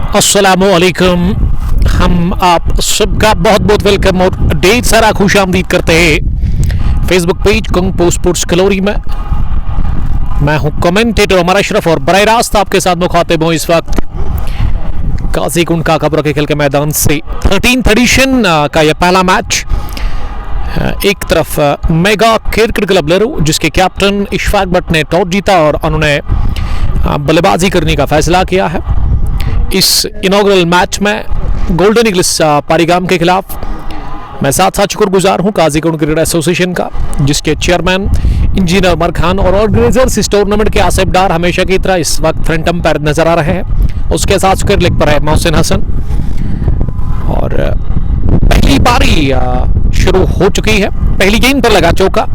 अस्सलामुअलैकुम। हम आप सबका बहुत बहुत वेलकम और ढेर सारा खुशामदीद करते हैं फेसबुक पेज कुंग स्पोर्ट्स कलोरी में। मैं हूं कमेंटेटर उमर अशरफ और बराह रास्त आपके साथ मुखातिब हूं इस वक्त काजीकुंड का खबर के खेल के मैदान से 13th एडिशन का यह पहला मैच। एक तरफ मेगा क्रिकेट क्लब लेरू जिसके कैप्टन इशफाक भट्ट ने टॉस जीता और उन्होंने बल्लेबाजी करने का फैसला किया है। इस इनॉग्रल मैच में गोल्डन ईगल्स पारीगाम के खिलाफ मैं साथ शुक्रगुजार हूं काजीकुंड क्रिकेट एसोसिएशन का, जिसके चेयरमैन इंजीनियर उमर खान और ऑर्गेनाइजर्स इस टूर्नामेंट के आसिफ डार हमेशा की तरह इस वक्त फ्रंट अंपायर नजर आ रहे हैं। उसके साथ स्क्वायर लेग पर है मोहसिन हसन और पहली पारी शुरू हो चुकी है। पहली गेंद पर लगा चौका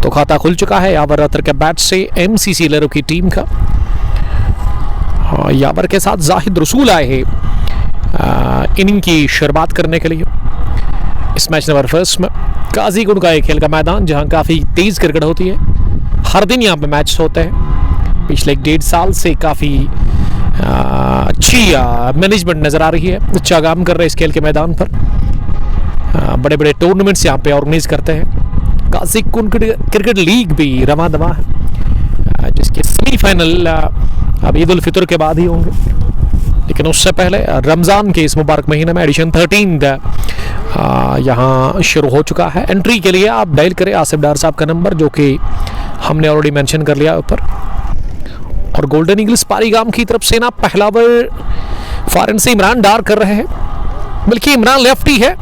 तो खाता खुल चुका है यावर अतर के बैट से एमसीसी लेरो की टीम का। यावर के साथ जाहिद रसूल आए हैं इनिंग की शुरुआत करने के लिए। इस मैच नंबर फर्स्ट में काजीकुंड का एक खेल का मैदान जहां काफ़ी तेज़ क्रिकेट होती है। हर दिन यहां पे मैच होते हैं। पिछले 1.5 साल से काफ़ी अच्छी मैनेजमेंट नज़र आ रही है। अच्छा काम कर रहे हैं इस खेल के मैदान पर। बड़े बड़े टूर्नामेंट्स यहाँ पे ऑर्गेनाइज करते हैं। काजीकुंड क्रिकेट लीग भी रवा दवा है जिसके सेमीफाइनल अब ईद उल फितर के बाद ही होंगे, लेकिन उससे पहले रमज़ान के इस मुबारक महीने में एडिशन 13 यहाँ शुरू हो चुका है। एंट्री के लिए आप डायल करें आसिफ डार साहब का नंबर, जो कि हमने ऑलरेडी मेंशन कर लिया ऊपर। और गोल्डन ईगल्स पारीगाम की तरफ से ना पहला ओवर फॉरन से इमरान डार कर रहे हैं, बल्कि इमरान लेफ्टी है,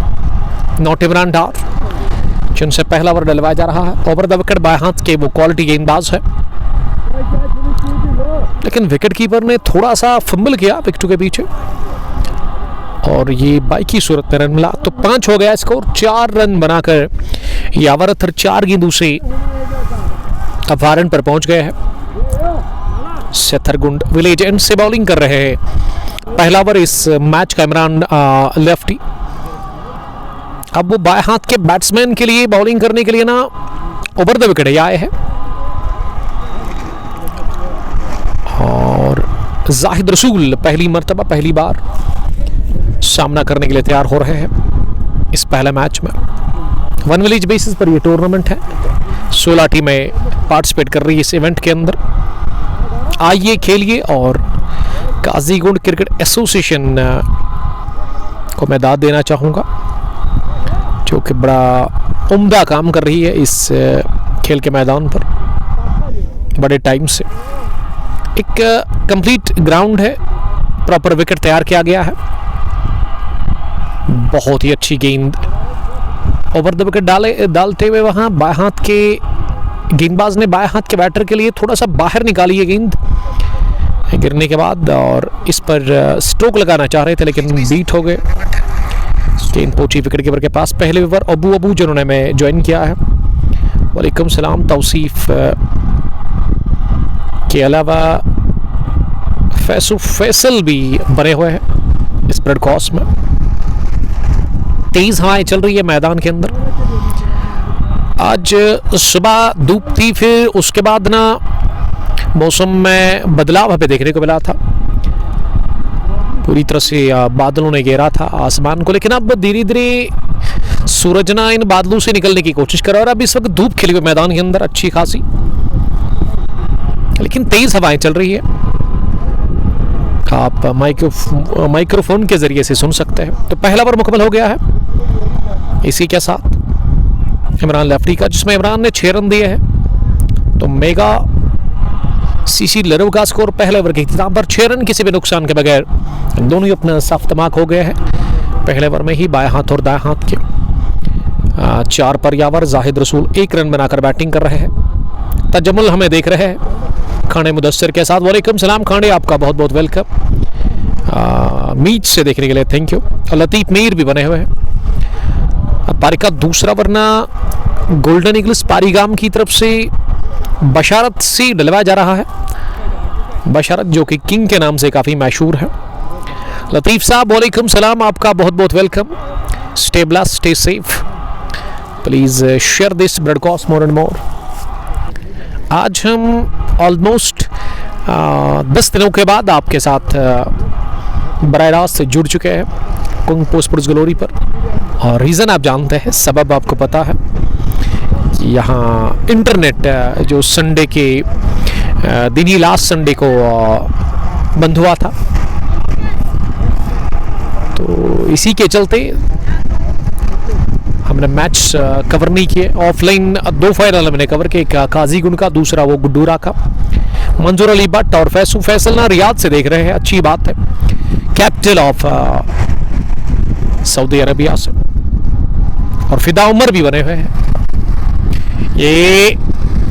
नॉट इमरान डार, जिनसे पहला ओवर डलवाया जा रहा है। ओवर द विकेट बाएं हाथ के वो क्वालिटी गेंदबाज है, लेकिन विकेट कीपर ने थोड़ा सा फंबल किया विकेट के पीछे और ये बाई की सूरत में रन मिला तो 5 हो गया स्कोर। 4 रन बनाकर यावर अतर 4 गेंदों से अब वारन पर पहुंच गए हैं। सेथरगुंड विलेज एंड से बॉलिंग कर रहे हैं। पहला ओवर इस मैच का इमरान लेफ्टी। अब वो बाएं हाथ के बैट्समैन के लिए बॉलिंग करने के लिए ना ओवर द विकेट आए हैं और जाहिद रसूल पहली मर्तबा पहली बार सामना करने के लिए तैयार हो रहे हैं इस पहले मैच में। वन विलेज बेसिस पर यह टूर्नामेंट है। 16 टीमें पार्टिसिपेट कर रही है इस इवेंट के अंदर। आइए खेलिए और काजीकुंड क्रिकेट एसोसिएशन को मैं दाद देना चाहूँगा, जो कि बड़ा उम्दा काम कर रही है इस खेल के मैदान पर बड़े टाइम से। एक कंप्लीट ग्राउंड है, प्रॉपर विकेट तैयार किया गया है। बहुत ही अच्छी गेंद ओवर द विकेट डालते हुए वहां बाएं हाथ के गेंदबाज ने बाएं हाथ के बैटर के लिए थोड़ा सा बाहर निकाली है गेंद गिरने के बाद, और इस पर स्ट्रोक लगाना चाह रहे थे लेकिन बीट हो गए। गेंद पहुंची विकेट कीपर के पास। पहले ओवर अबू जिन्होंने मैं ज्वाइन किया है, वालेकुम सलाम। तौसीफ के अलावा फैसल भी बने हुए हैं इस ब्रॉडकास्ट में। तेज हवाएं चल रही है मैदान के अंदर। आज सुबह धूप थी, फिर उसके बाद ना मौसम में बदलाव हमें देखने को मिला था। पूरी तरह से बादलों ने घेरा था आसमान को, लेकिन अब धीरे धीरे सूरज ना इन बादलों से निकलने की कोशिश कर रहा है और अब इस वक्त धूप खिली हुई मैदान के अंदर अच्छी खासी, लेकिन तेज हवाएं चल रही है। आप माइक्रोफोन के जरिए से सुन सकते हैं। तो पहला ओवर मुकम्मल हो गया है इसी के साथ इमरान लेफ्टी का, जिसमें इमरान ने 6 रन दिए हैं। तो मेगा सीसी लेरो का स्कोर पहले ओवर के इख्तिताम पर 6 रन किसी भी नुकसान के बगैर दोनों ही अपना साफ तमाक हो गए हैं। पहले ओवर में ही बाएं हाथ और दाएं हाथ के 4 पर यावर। जाहिद रसूल 1 रन बनाकर बैटिंग कर रहे हैं। तजम्मुल हमें देख रहे हैं खाने मुदस्सिर के साथ। वालेकुम सलाम खाने, आपका बहुत बहुत वेलकम। मीच से देखने के लिए थैंक यू। और लतीफ मीर भी बने हुए हैं। अब पारी का दूसरा वरना गोल्डन ईगल्स पारीगाम की तरफ से बशारत से डलवाया जा रहा है। बशारत जो कि किंग के नाम से काफ़ी मशहूर है। लतीफ़ साहब वालेकुम सलाम, आपका बहुत बहुत welcome. Stay blessed, stay safe, please share this broadcast more and more. आज हम ऑलमोस्ट 10 दिनों के बाद आपके साथ बराह रास्त जुड़ चुके हैं कुंग स्पोर्ट्स ग्लोरी पर। और रीज़न आप जानते हैं, सबब आपको पता है कि यहाँ इंटरनेट जो संडे के दिन ही लास्ट संडे को बंद हुआ था, तो इसी के चलते हमने मैच कवर नहीं किए। ऑफलाइन 2 फाइनल हमने कवर किए, एक काजीगुंड का, दूसरा वो गुड्डूरा का। मंजूर अली भट्ट और फैसल ना रियाद से देख रहे हैं, अच्छी बात है, कैपिटल ऑफ सऊदी अरबिया से। और फिदा उमर भी बने हुए हैं। ये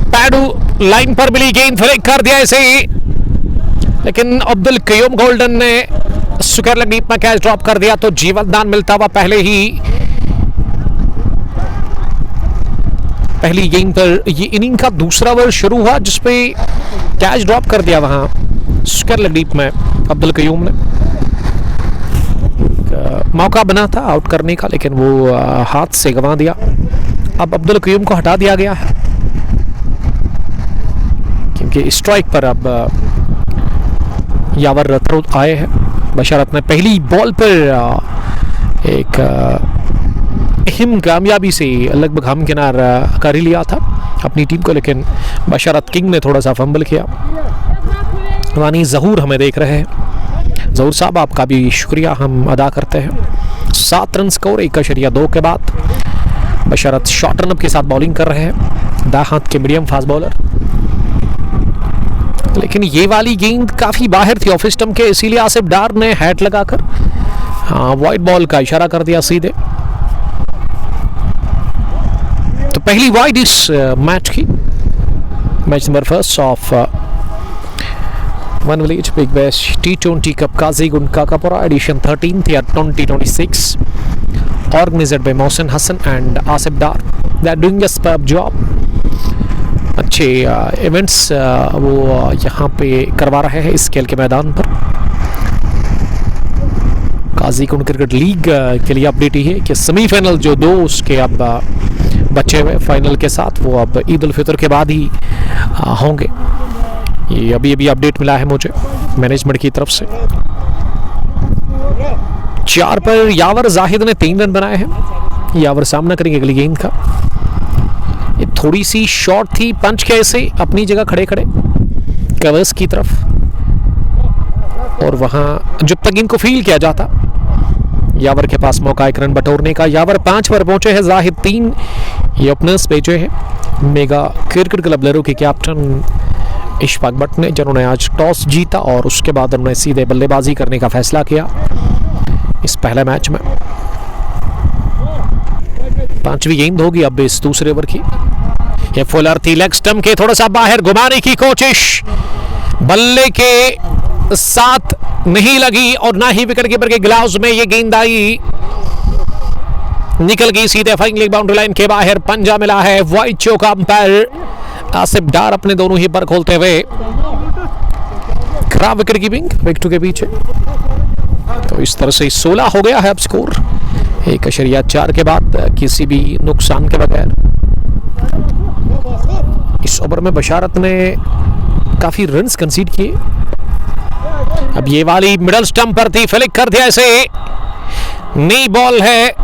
पैडू लाइन पर मिली गेंद, फ्लिक कर दिया इसे, लेकिन अब्दुल कयूम गोल्डन ने सुकर लगनीप में कैच ड्रॉप कर दिया, तो जीवन दान मिलता हुआ पहली गेंद पर ये इनिंग का दूसरा ओवर शुरू हुआ जिसपे कैच ड्रॉप कर दिया वहां सुकर लगनीप में अब्दुल कयूम ने। मौका बना था आउट करने का, लेकिन वो हाथ से गंवा दिया। अब अब्दुल कयूम को हटा दिया गया है क्योंकि स्ट्राइक पर अब यावर रथरुत आए हैं। बशारत ने पहली बॉल पर एक अहम कामयाबी से लगभग हम किनार कर ही लिया था अपनी टीम को, लेकिन बशारत किंग ने थोड़ा सा फंबल किया। वानी जहूर हमें देख रहे हैं, जहूर साहब आपका भी शुक्रिया हम अदा करते हैं। 7 रन स्कोर 1.2 के बाद बशारत शॉर्ट रन अप के साथ बॉलिंग कर रहे हैं, दाएं हाथ के मीडियम फास्ट बॉलर। लेकिन ये वाली गेंद काफी बाहर थी ऑफ स्टंप के, इसीलिए आसिफ डार ने हैट लगाकर वाइड बॉल का इशारा कर दिया सीधे। तो पहली वाइड इस मैच की, match number 1 of one village big bash T20 cup Qazigund Kakapora edition 13th year 2026, organised by Mohsin Hasan and Asif Dar. They are doing a superb job. अच्छे इवेंट्स वो यहाँ पे करवा रहे हैं इस खेल के मैदान पर। काजीगुंड क्रिकेट लीग के लिए अपडेट ही है कि सेमीफाइनल जो 2 उसके अब बचे हुए फाइनल के साथ, वो अब ईद उल फितर के बाद ही होंगे। ये अभी अपडेट मिला है मुझे मैनेजमेंट की तरफ से। 4 पर यावर जाहिद ने 3 रन बनाए हैं। यावर सामना करेंगे अगली गेंद का। ये थोड़ी सी शॉर्ट थी, पंच कैसे अपनी जगह खड़े कवर्स की तरफ, और वहां जब तक इनको फील किया जाता यावर के पास मौका 1 रन बटोरने का। यावर 5 पर पहुंचे हैं, जाहिद 3। ये ओपनर्स भेजे हैं मेगा क्रिकेट क्लब लरू के कैप्टन इशफाक भट्ट ने, जिन्होंने आज टॉस जीता और उसके बाद उन्होंने सीधे बल्लेबाजी करने का फैसला किया इस पहले मैच में। 5वीं गेंद होगी अब इस दूसरे ओवर की। ये फुलर थी, लेग स्टंप के थोड़ा सा बाहर घुमाने की कोशिश, बल्ले के साथ नहीं लगी और ना ही विकेट कीपर के ग्लव्स में ये गेंद आई, निकल गई सीधे फाइनली बाउंड्री लाइन के बाहर। पंजा मिला है वाइड चौका अंपायर आसिफ डार अपने दोनों ही पर खोलते हुए। खराब विकेट कीपिंग विकेट के पीछे। तो इस तरह से 16 हो गया है अब स्कोर 1.4 के बाद किसी भी नुकसान के बगैर। इस ओवर में बशारत ने काफी रन्स कंसीड किए। अब ये वाली मिडल स्टंप पर थी, फ्लिक कर दिया इसे, नई बॉल है,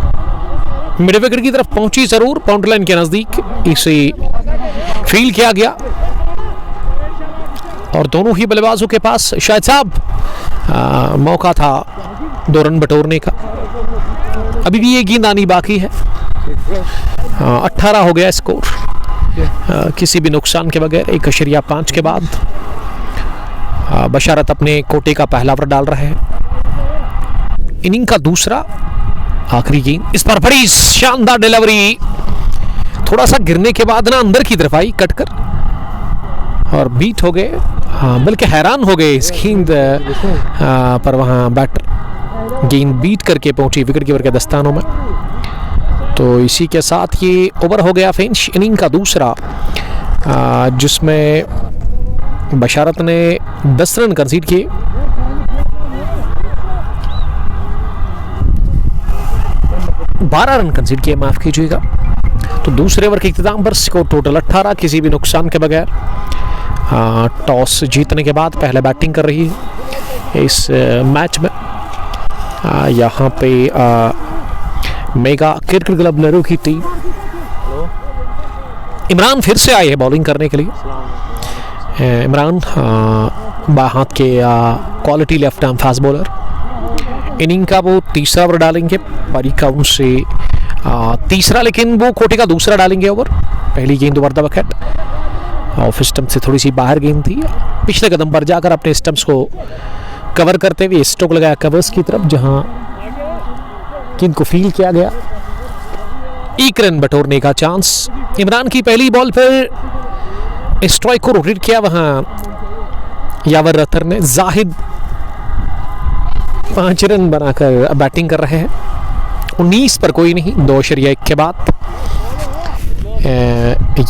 मिड विकेट की तरफ पहुंची जरूर, बाउंड्री लाइन के नजदीक इसे फील किया गया और दोनों ही बल्लेबाजों के पास शायद साहब मौका था 2 रन बटोरने का। अभी भी ये गेंद आनी बाकी है। 18 हो गया स्कोर किसी भी नुकसान के बगैर 1.5 के बाद। बशारत अपने कोटे का पहला ओवर डाल रहे हैं। इनिंग का दूसरा आखिरी गेंद, इस पर बड़ी शानदार डिलीवरी, थोड़ा सा गिरने के बाद ना अंदर की तरफ आई कटकर और बीट हो गए। हाँ, बल्कि हैरान हो गए इस गेंद पर। वहाँ बैटर गेंद बीट करके पहुंची विकेट कीपर के दस्तानों में। तो इसी के साथ ये ओवर हो गया फिनिश, इनिंग का दूसरा, जिसमें बशारत ने 10 रन कंसीड किए। बारह रन कंसीड किए, माफ कीजिएगा। तो दूसरे ओवर के इख्तिताम पर स्कोर टोटल 18 किसी भी नुकसान के बगैर। टॉस जीतने के बाद पहले बैटिंग कर रही है इस मैच में यहाँ पे मेगा क्रिकेट क्लब लरू की टीम। इमरान फिर से आए हैं बॉलिंग करने के लिए। इमरान बाएं हाथ के quality left arm fast bowler. Inning का वो तीसरा ओवर डालेंगे परी काउंट से तीसरा, लेकिन वो कोटे का दूसरा डालेंगे ओवर। पहली गेंद over the wicket, off stump से थोड़ी सी बाहर गेंद थी। पिछले कदम पर जाकर अपने स्टंप्स को कवर करते हुए स्ट्रोक लगाया कवर्स की तरफ, जहां गेंद को फील किया गया। एक रन बटोरने का चांस। इमरान की पहली बॉल पर स्ट्राइक को रोटेट किया, वहां यावर रथर ने। जाहिद 5 रन बनाकर बैटिंग कर रहे हैं। 19 पर कोई नहीं, 2.1 के बाद।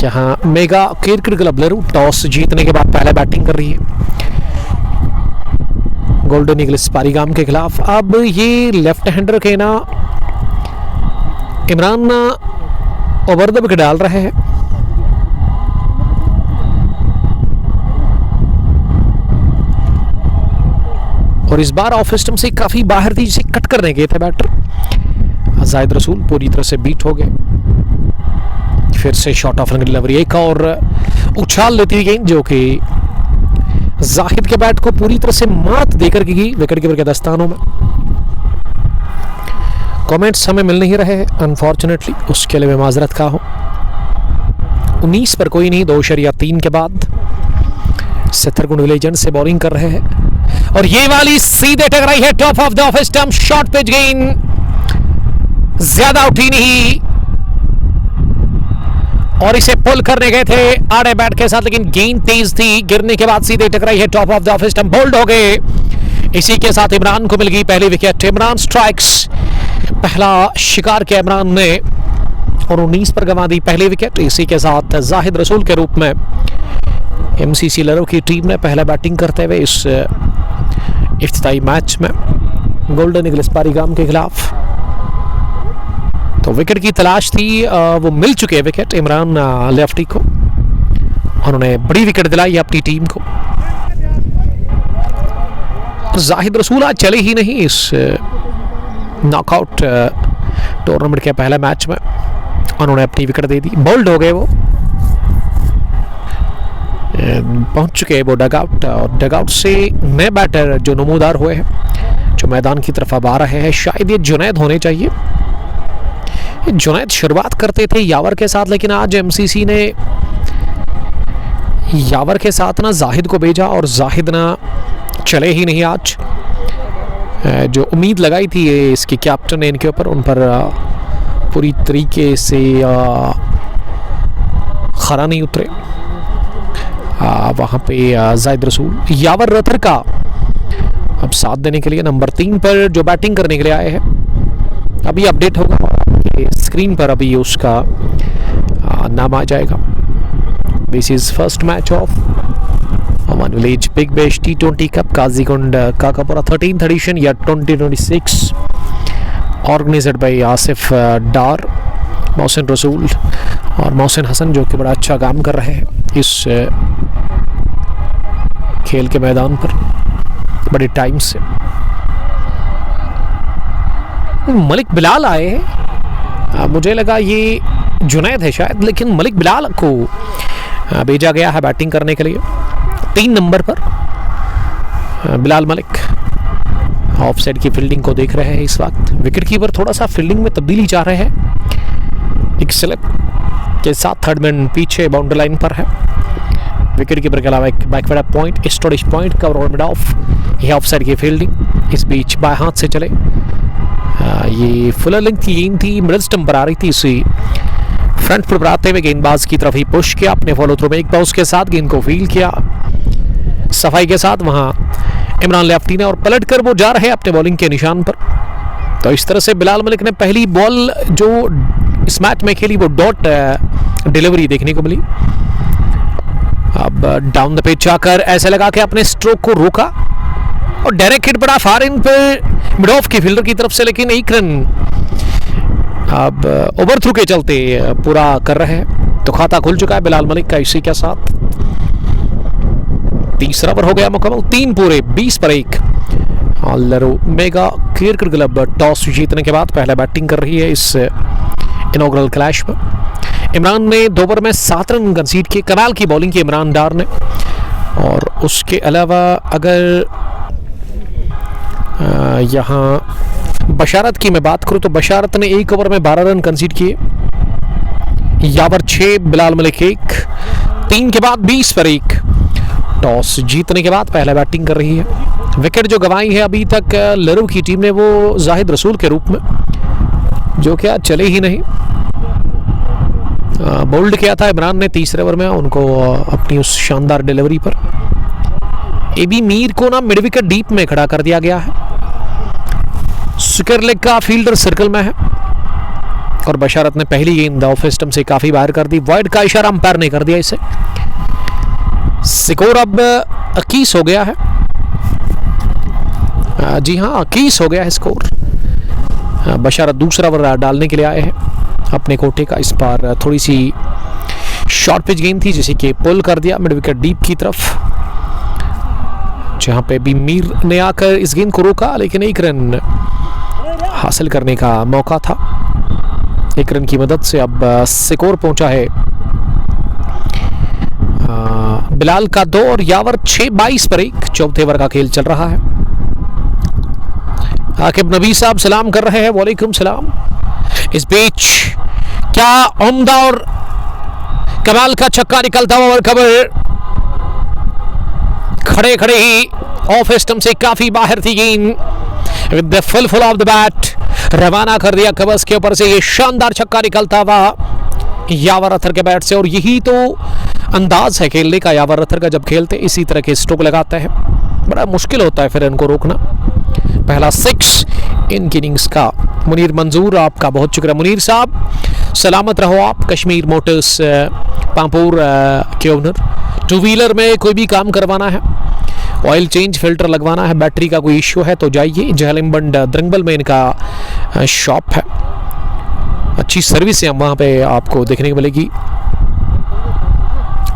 यहाँ मेगा क्रिकेट क्लब लरू टॉस जीतने के बाद पहले बैटिंग कर रही है गोल्डन ईगल्स पारीगाम के खिलाफ। अब ये लेफ्ट हैंडर के ना इमरान ओवर द विकेट डाल रहे हैं। और इस बार ऑफ स्टंप से काफी बाहर थी, जिसे कट करने गए थे बैटर। जाहिद रसूल पूरी तरह से बीट हो गए। फिर से शॉट ऑफ डिलीवरी, एक और उछाल लेती हुई गेंद जो कि जाहिद के बैट को पूरी तरह से मात देकर की गई विकेट कीपर के दस्तानों में। कमेंट्स हमें मिल नहीं रहे अनफॉर्चुनेटली, उसके लिए मैं माजरत का हूं। 19 पर कोई नहीं, 2.3 के बाद सेथरगुंड विलेजेंड से बॉलिंग कर रहे हैं। और ये वाली सीधे टकराई है top of the off stump, short pitch गेंद, ज्यादा उठी नहीं और इसे पुल करने गए थे आड़े बैट के साथ, लेकिन गेंद तेज थी, गिरने के बाद सीधे टकराई है top of the off stump, bowled हो गए। इसी के साथ इमरान को मिल गई पहली विकेट। इमरान स्ट्राइक्स, पहला शिकार किया इमरान ने और 19 पर गंवा दी पहली विकेट। इसी के साथ जाहिद रसूल के रूप में एमसीसी लरू की टीम ने पहले बैटिंग करते हुए इस इफ्तिताई मैच में गोल्डन ईगल्स पारीगाम के खिलाफ। तो विकेट की तलाश थी, वो मिल चुके हैं विकेट इमरान लेफ्टी को। उन्होंने बड़ी विकेट दिलाई अपनी टीम को। जाहिद रसूल आज चले ही नहीं इस नॉकआउट टूर्नामेंट के पहले मैच में, उन्होंने अपनी विकेट दे दी, बोल्ड हो गए वो। पहुंच चुके हैं वो डगआउट, और डगआउट से नए बैटर जो नमूदार हुए हैं, जो मैदान की तरफ अब आ रहे हैं, शायद ये जुनैद होने चाहिए। जुनैद शुरुआत करते थे यावर के साथ, लेकिन आज एमसीसी ने यावर के साथ ना जाहिद को भेजा और जाहिद ना चले ही नहीं आज। जो उम्मीद लगाई थी इसके कैप्टन ने इनके ऊपर, उन पर पूरी तरीके से खरा नहीं उतरे। वहाँ पे जाहिद रसूल यावर रथर का अब साथ देने के लिए नंबर 3 पर जो बैटिंग करने के लिए आए हैं। अभी अपडेट होगा स्क्रीन पर, अभी उसका नाम आ जाएगा। This is first match of one village big bash T20 cup Qazigund Kakapora 13th edition या 2026, ऑर्गेनाइज्ड बाय आसिफ डार, मोहसिन रसूल और मोहसिन हसन, जो कि बड़ा अच्छा काम कर रहे हैं इस खेल के मैदान पर बड़े टाइम से। मलिक बिलाल आए हैं, मुझे लगा ये जुनैद है शायद, लेकिन मलिक बिलाल को भेजा गया है बैटिंग करने के लिए 3 नंबर पर। बिलाल मलिक ऑफ साइड की फील्डिंग को देख रहे हैं इस वक्त। विकेट कीपर थोड़ा सा फील्डिंग में तब्दीली चाह रहे हैं, एक स्लिप के साथ थर्ड मैन पीछे बाउंड्री लाइन पर है। विकेट कीपर के अलावा एक backward point, storage point cover on mid of, ये ऑफ साइड की फील्डिंग। इस बीच बाएं हाथ से चले, ये फुलर लेंथ की गेंद थी, मिडल स्टंप पर आ रही थी, इसी फ्रंट पर आते हुए गेंदबाज की तरफ ही पुश किया अपने फॉलो थ्रू में, एक बाउंस के साथ गेंद को फील्ड किया सफाई के साथ वहां इमरान लेफ्टी ने, और पलट कर वो जा रहे अपने बॉलिंग के निशान पर। तो इस तरह से बिलाल मलिक ने पहली बॉल जो इस मैच में खेली वो डॉट डिलीवरी देखने को मिली। अब डाउन द पिच आकर ऐसे लगा के अपने स्ट्रोक को रोका और डायरेक्ट हिट पड़ा फार इन पे मिड ऑफ की फील्डर की तरफ से, लेकिन 1 रन अब ओवर थ्रू के चलते पूरा कर रहे हैं। तो खाता खुल चुका है बिलाल मलिक का इसी के साथ। तीसरा ओवर हो गया मुकम्मल, 3 पूरे 20 पर 1। लरू मेगा क्रिकेट क्लब टॉस जीतने के बाद पहले बैटिंग कर रही है इस इनॉग्रल क्लैश में। इमरान ने 2 ओवर में 7 रन कंसीड किए। कमाल की बॉलिंग की इमरान डार ने। और उसके अलावा अगर यहाँ बशारत की मैं बात करूँ तो बशारत ने 1 ओवर में 12 रन कंसीड किए। यावर 6, बिलाल मलिक 1। 3 के बाद 20 पर 1। टॉस जीतने के बाद पहले बैटिंग कर रही है। विकेट जो गंवाई है अभी तक लरू की टीम ने वो जाहिद रसूल के रूप में, जो क्या चले ही नहीं। बोल्ड किया था इमरान ने तीसरे ओवर में उनको अपनी उस शानदार डिलीवरी पर। एबी मीर को ना मिड विकेट डीप में खड़ा कर दिया गया है। सुकर लेग का फील्डर सर्कल में है और बशारत ने पहली गेंद ऑफ स्टंप से काफी बाहर कर दी। वाइड का इशारा अंपायर ने कर दिया इसे। स्कोर अब 21 हो गया है। जी हाँ, 21 हो गया है स्कोर। बशारत दूसरा ओवर डालने के लिए आए हैं अपने कोटे का। इस बार थोड़ी सी शॉर्ट पिच गेंद थी जिसे कि पुल कर दिया मिड विकेट डीप की तरफ, जहां पे भी मीर ने आकर इस गेंद को रोका, लेकिन 1 रन हासिल करने का मौका था। 1 रन की मदद से अब स्कोर पहुंचा है बिलाल का 2 और यावर 6। 22 पर 1। चौथे ओवर का खेल चल रहा है। आकिब नबी साहब सलाम कर रहे हैं। वालेकुम सलाम। इस बीच क्या उम्दा और कमाल का छक्का निकलता हुआ कवर, खड़े खड़े ही ऑफ स्टंप से काफी बाहर थी गेंद। With the full of the bat रवाना कर दिया कवर्स के ऊपर से। ये शानदार छक्का निकलता हुआ यावर अथर के बैट से। और यही तो अंदाज है खेलने का यावर अथर का। जब खेलते इसी तरह के स्ट्रोक लगाते हैं, बड़ा मुश्किल होता है फिर इनको रोकना। पहला 6 इनकी इनिंग्स का। मुनीर मंजूर, आपका बहुत शुक्रिया मुनीर साहब। सलामत रहो आप। कश्मीर मोटर्स पांपोर के ओनर। 2 व्हीलर में कोई भी काम करवाना है, ऑयल चेंज, फिल्टर लगवाना है, बैटरी का कोई इश्यू है तो जाइए। जहलिमबंड द्रंगबल में इनका शॉप है। अच्छी सर्विस है वहाँ पे आपको देखने को मिलेगी।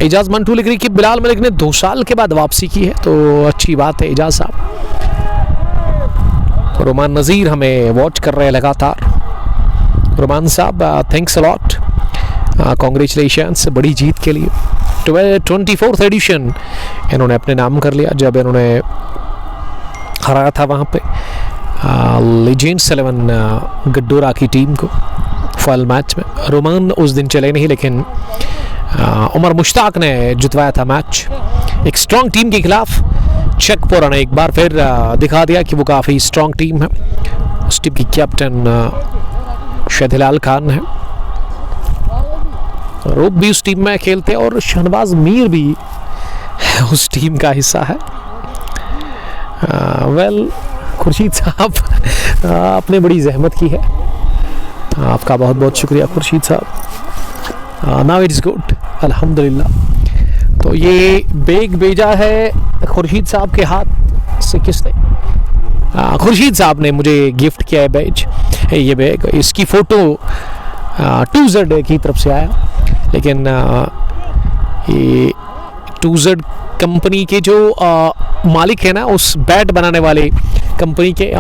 एजाज मंटू लिख रही कि बिलाल मलिक ने 2 साल के बाद वापसी की है, तो अच्छी बात है एजाज साहब। रोमान नज़ीर हमें वॉच कर रहे हैं लगातार। रोमान साहब थैंक्स अ लॉट, कॉन्ग्रेचुलेशंस बड़ी जीत के लिए। 24th एडिशन इन्होंने अपने नाम कर लिया जब इन्होंने हराया था वहाँ पे लेजेंड्स 11 गड्डोरा की टीम को फाइनल मैच में। रोमान उस दिन चले नहीं, लेकिन उमर मुश्ताक ने जितवाया था मैच एक स्ट्रॉन्ग टीम के खिलाफ। चेकपोरा ने एक बार फिर दिखा दिया कि वो काफ़ी स्ट्रॉन्ग टीम है। उस टीम की कैप्टन शहदिलाल खान है। रूप भी उस टीम में खेलते और शहनवाज मीर भी उस टीम का हिस्सा है। वेल खुर्शीद साहब आपने बड़ी जहमत की है, आपका बहुत बहुत शुक्रिया खुर्शीद साहब। नाउ इट्स गुड अल्हम्दुलिल्लाह। तो ये बैग भेजा है खुर्शीद साहब के हाथ से। किसने? खुर्शीद साहब ने मुझे गिफ्ट किया है बैज, ये बैग। इसकी फ़ोटो 2Z की तरफ से आया, लेकिन ये 2Z कंपनी के जो मालिक है ना, उस बैट बनाने वाले कंपनी के,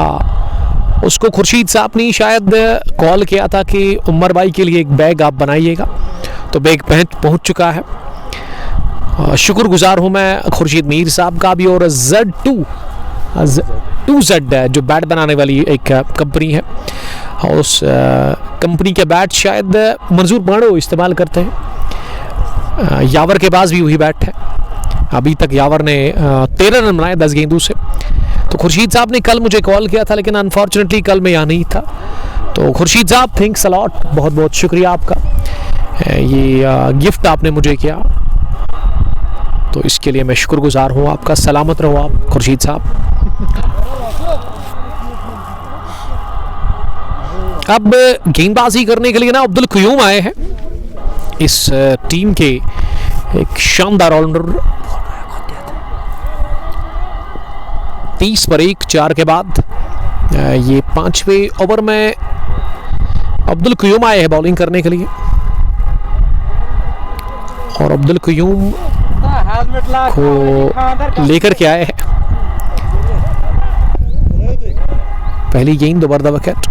उसको खुर्शीद साहब ने शायद कॉल किया था कि उमर भाई के लिए एक बैग आप बनाइएगा। तो बैग पहुंच चुका है। शुक्रगुजार हूँ मैं खुर्शीद मीर साहब का भी। और Z2Z जो बैट बनाने वाली एक कंपनी है, उस कंपनी के बैट शायद मंजूर बाड़ो इस्तेमाल करते हैं। यावर के पास भी वही बैट है। अभी तक यावर ने 13 रन बनाए 10 गेंदों से। तो खुर्शीद साहब ने कल मुझे कॉल किया था, लेकिन अनफॉर्चुनेटली कल मैं यहाँ नहीं था। तो खुर्शीद साहब थैंक्स अ लॉट, बहुत बहुत शुक्रिया आपका। ये गिफ्ट आपने मुझे किया, तो इसके लिए मैं शुक्रगुजार हूँ आपका। सलामत रहो आप खुर्शीद साहब। अब गेंदबाजी करने के लिए ना अब्दुल क़य्यूम आए हैं, इस टीम के एक शानदार ऑलराउंडर। 30 पर 1 4 के बाद ये 5वें ओवर में अब्दुल क़य्यूम आए हैं बॉलिंग करने के लिए। और अब्दुल क़य्यूम को लेकर के आए हैं पहली गेंद ओवर द विकेट।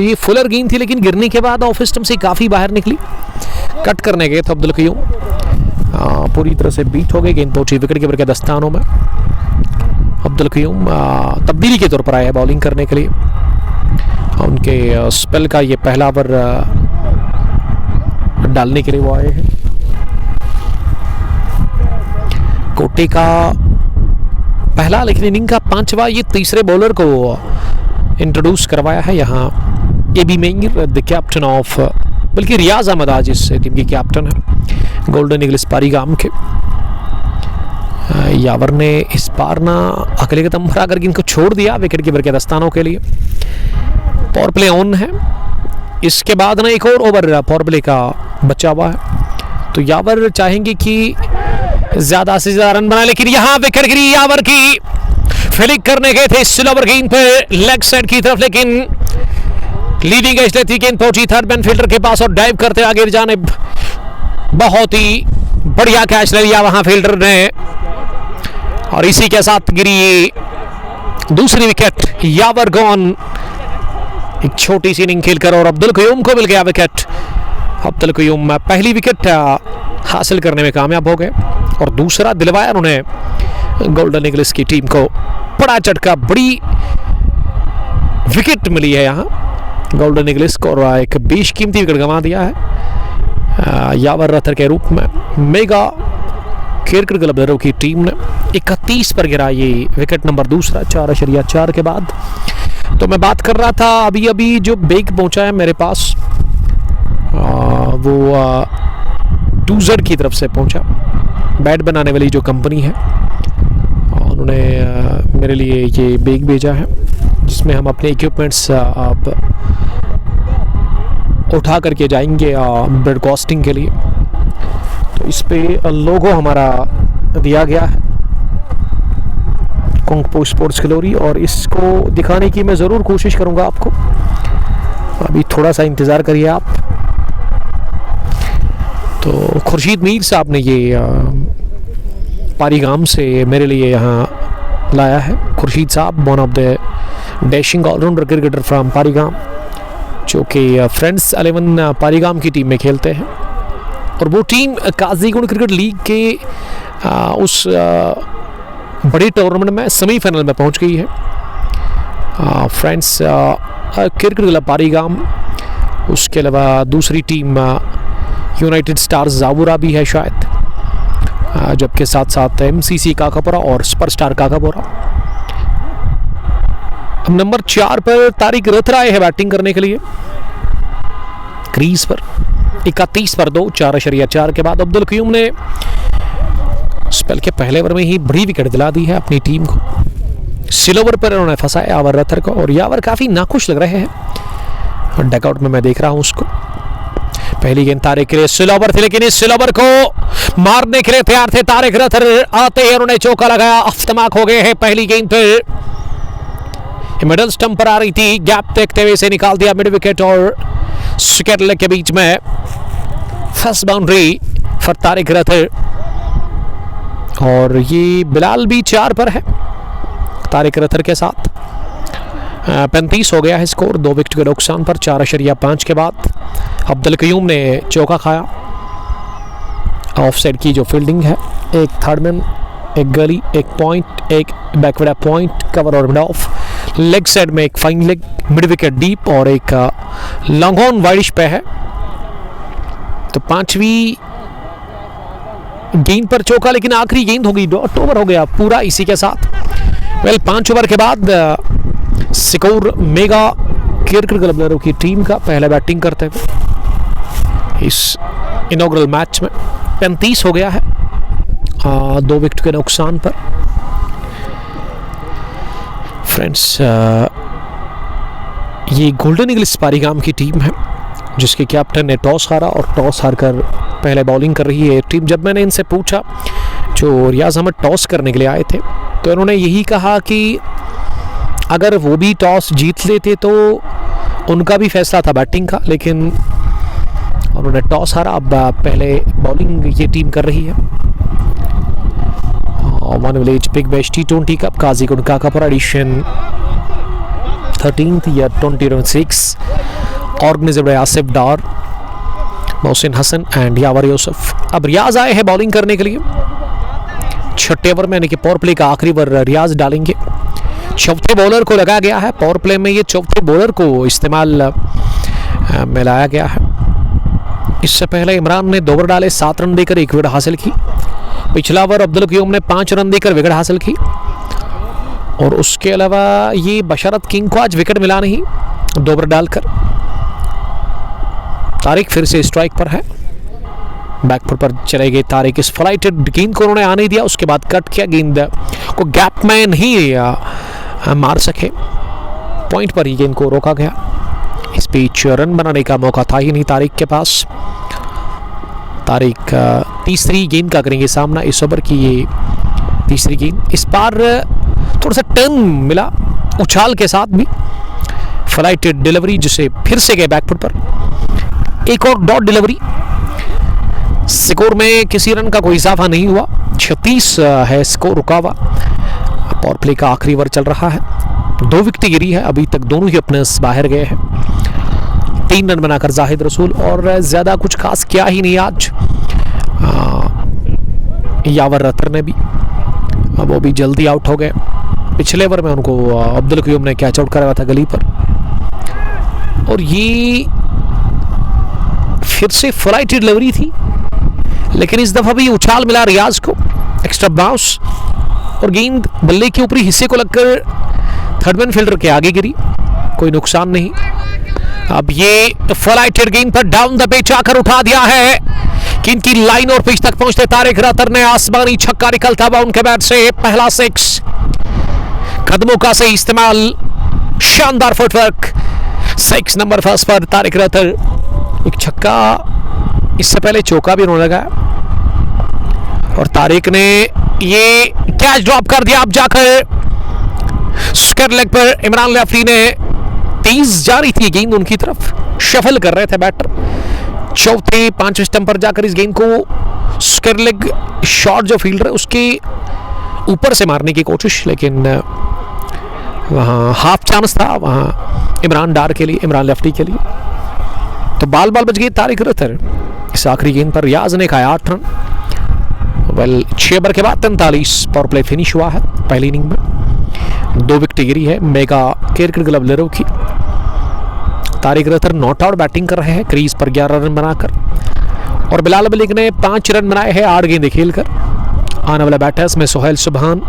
ये फुलर गेंद थी लेकिन गिरने के बाद ऑफ स्टंप से काफ़ी बाहर निकली। कट करने गए थे अब्दुल क़य्यूम, पूरी तरह से बीट हो गई। गेंद पहुंची विकेट कीपर के दस्तानों में। अब्दुल क़य्यूम तब्दीली के तौर पर आए हैं बॉलिंग करने के लिए। उनके स्पेल का ये पहला ओवर डालने के लिए वो आए हैं। कोटे का पहला लेकिन इनिंग का 5वां ये तीसरे बॉलर को इंट्रोड्यूस करवाया है यहाँ। एबी मेंगिर द कैप्टन ऑफ, बल्कि रियाज अहमद आज इस टीम के कैप्टन है गोल्डन ईगल्स पारीगाम के। यावर ने इस बार ना अकेले कदम भरा कर इनको छोड़ दिया विकेट कीपर के दस्तानों के लिए। पावर प्ले ऑन है, इसके बाद ना एक और ओवर पावर प्ले का बचा हुआ है, तो यावर चाहेंगे कि ज्यादा से ज्यादा रन बनाए, लेकिन यहाँ विकेट गिरी यावर की। फील्डिंग करने गए थे स्लोवर गेंद पे लेग साइड की तरफ, लेकिन लीडिंग एज लेती गेंद पहुंची थर्ड मैन फील्डर के पास और डाइव करते आगे जाने बहुत ही बढ़िया कैच ले लिया वहां फील्डर ने, और इसी के साथ गिरी दूसरी विकेट। यावर गॉन, एक छोटी सी इनिंग खेलकर और अब्दुल क़य्यूम को मिल गया विकेट। अब्दुल क़य्यूम पहली विकेट हासिल करने में कामयाब हो गए और दूसरा दिलवाया उन्होंने गोल्डन ईगल्स की टीम को। बड़ा झटका, बड़ी विकेट मिली है यहाँ गोल्डन ईगल्स को और एक बेशकीमती विकेट गंवा दिया है यावर रथर के रूप में। मेगा क्रिकेट क्लब की टीम ने 31 पर गिरा ये विकेट नंबर दूसरा 4.4 के बाद। तो मैं बात कर रहा था अभी अभी जो बेग पहुंचा है मेरे पास वो 2Z की तरफ से पहुंचा, बैट बनाने वाली जो कंपनी है, उन्होंने मेरे लिए ये बेग भेजा है जिसमें हम अपने इक्विपमेंट्स आप उठा करके जाएंगे ब्रॉडकास्टिंग के लिए। तो इस पे लोगो हमारा दिया गया है कुंगपो स्पोर्ट्स ग्लोरी, और इसको दिखाने की मैं ज़रूर कोशिश करूँगा आपको। अभी थोड़ा सा इंतज़ार करिए आप। तो खुर्शीद मीर साहब ने ये पारीगाम से मेरे लिए यहाँ लाया है। Khurshid sahab one of the dashing allrounder cricketer from Parigam, जो कि फ्रेंड्स 11 पारीगाम की टीम में खेलते हैं, और वो टीम काजीगुंड क्रिकेट लीग के उस बड़ी टूर्नामेंट में सेमीफाइनल में पहुंच गई है। फ्रेंड्स क्रिकेट क्लब पारीगाम, उसके अलावा दूसरी टीम यूनाइटेड स्टार्स जावुरा भी है शायद, जबकि साथ साथ MCC काकापुरा और सुपर स्टार काकापुरा। अब नंबर 4 पर तारिक रथर आए हैं बैटिंग करने के लिए क्रीज पर। 31 पर 2 4.4 के बाद अब्दुल क़य्यूम ने स्पेल के पहले ओवर में ही बड़ी विकेट दिला दी है अपनी टीम को। सिलोवर पर उन्होंने फंसाया यावर रथर को, और यावर काफी नाखुश लग रहे हैं डकआउट में, मैं देख रहा हूं उसको। पहली गेंद तारिक के लिए सिलोवर थी, लेकिन इस सिलोवर को मारने के लिए तैयार थे तारिक रथर। आते ही उन्होंने चौका लगाया, अफ्तमाक हो गए हैं पहली गेंद पर। मिडल स्टंप पर आ रही थी, गैप देखते हुए इसे निकाल दिया मिड विकेट और विकेट लेग के बीच में। First boundary for Tariq rather, और ये बिलाल भी 4 पर है तारिक रथर के साथ। 35 हो गया है स्कोर 2 विकेट के नुकसान पर 4.5 के बाद। अब्दुल क़य्यूम ने चौका खाया। ऑफ साइड की जो फील्डिंग है, एक थर्ड मैन, एक गली, एक पॉइंट, एक बैकवर्ड पॉइंट, कवर और मिड ऑफ। लेग साइड में एक fine leg, mid wicket deep और एक लॉन्ग ऑन वाइडिश पे है। तो 5वीं गेंद पर चौका, लेकिन आखिरी गेंद हो गई, डॉट ओवर हो गया पूरा इसी के साथ। 5 ओवर के बाद सिकोर मेगा क्रिकेट क्लब की टीम का पहले बैटिंग करते हुए इस इनॉग्रल मैच में 35 हो गया है 2 विकेट के नुकसान पर। फ्रेंड्स, ये गोल्डन ईगल्स पारीगाम की टीम है जिसके कैप्टन ने टॉस हारा और टॉस हारकर पहले बॉलिंग कर रही है टीम। जब मैंने इनसे पूछा, जो रियाज अहमद टॉस करने के लिए आए थे, तो उन्होंने यही कहा कि अगर वो भी टॉस जीत लेते तो उनका भी फैसला था बैटिंग का, लेकिन उन्होंने टॉस हारा। अब पहले बॉलिंग ये टीम कर रही है। One village big bash T20 cup Qazigund Kakapora edition 13th year 2026 organised by Asif Dar, Mohsin Hasan and Yawar Yousuf. अब रियाज आए हैं बॉलिंग करने के लिए छठे ओवर में, यानी कि पावर प्ले का आखिरी ओवर रियाज डालेंगे। चौथे बॉलर को लगाया गया है पावर प्ले में, ये चौथे बॉलर को इस्तेमाल में लाया गया है। इससे पहले इमरान ने 2 ओवर डाले, 7 रन देकर 1 विकेट हासिल की। पिछला ओवर अब्दुल क़य्यूम ने 5 रन देकर विकेट हासिल की। और उसके अलावा ये बशरत किंग को आज विकेट मिला नहीं 2 ओवर डालकर। तारिक फिर से स्ट्राइक पर है, बैकफुट पर चले गए तारिक। इस फ्लाइटेड गेंद को उन्होंने आने दिया, उसके बाद कट किया, गेंद को गैप में नहीं मार सके, पॉइंट पर ही गेंद को रोका गया। इस बीच रन बनाने का मौका था ही नहीं तारिक के पास। तारिक तीसरी गेंद का करेंगे सामना, इस ओवर की ये तीसरी गेंद। इस बार थोड़ा सा टर्न मिला उछाल के साथ भी, फ्लाइटेड डिलीवरी जिसे फिर से गए बैकफुट पर, एक और डॉट डिलीवरी। स्कोर में किसी रन का कोई इजाफा नहीं हुआ, 36 है स्कोर रुका हुआ। पावर प्ले का आखिरी ओवर चल रहा है, 2 विकेट गिरी है अभी तक, दोनों ही अपने बाहर गए हैं। 3 रन बनाकर जाहिद रसूल, और ज्यादा कुछ खास किया ही नहीं आज यावर रतर ने भी, अब वो भी जल्दी आउट हो गए। पिछले ओवर में उनको अब्दुल क़य्यूम ने कैच आउट कराया था गली पर, और ये फिर से फ्लाइटेड डिलीवरी थी, लेकिन इस दफा भी उछाल मिला रियाज को, एक्स्ट्रा बाउंस, और गेंद बल्ले के ऊपरी हिस्से को लगकर थर्डमैन फील्डर के आगे गिरी, कोई नुकसान नहीं। अब ये फ्लाइटेड गेंद पर डाउन द पिच आकर उठा दिया है, गेंद की लाइन और पिच तक पहुंचते तारिक रतर ने आसमानी छक्का निकलता हुआ उनके बैट से, पहला 6, कदमों का सही इस्तेमाल, शानदार फुटवर्क, 6 नंबर फर्स्ट पर तारिक रतर। एक छक्का, इससे पहले चौका भी उन्होंने लगाया, और तारिक ने ये कैच ड्रॉप कर दिया। अब जाकर स्क्वायर लेग पर इमरान लफ्री ने, तेज जा रही थी गेंद उनकी तरफ, शफल कर रहे थे बैटर, चौथे 5वें स्टंप पर जाकर इस गेंद को स्क्वायर लेग शॉट जो फील्डर है उसके ऊपर से मारने की कोशिश, लेकिन वहाँ हाफ चांस था वहाँ इमरान डार के लिए, इमरान लफ्टी के लिए। तो बाल बच गई तारिक रतर। इस आखिरी गेंद पर रियाज ने खाया 8 रन। वेल 6 ओवर के बाद 43 पावर प्ले फिनिश हुआ है पहली इनिंग में, 2 विकेट गिरी है मेगा क्रिकेट क्लब लेरो की। तारिक रतर नॉट आउट बैटिंग कर रहे हैं क्रीज पर 11 रन बनाकर, और बिलाल मलिक ने 5 रन बनाए हैं 8 गेंदें खेलकर। आने वाला बैटर्स में सोहेल सुबहान,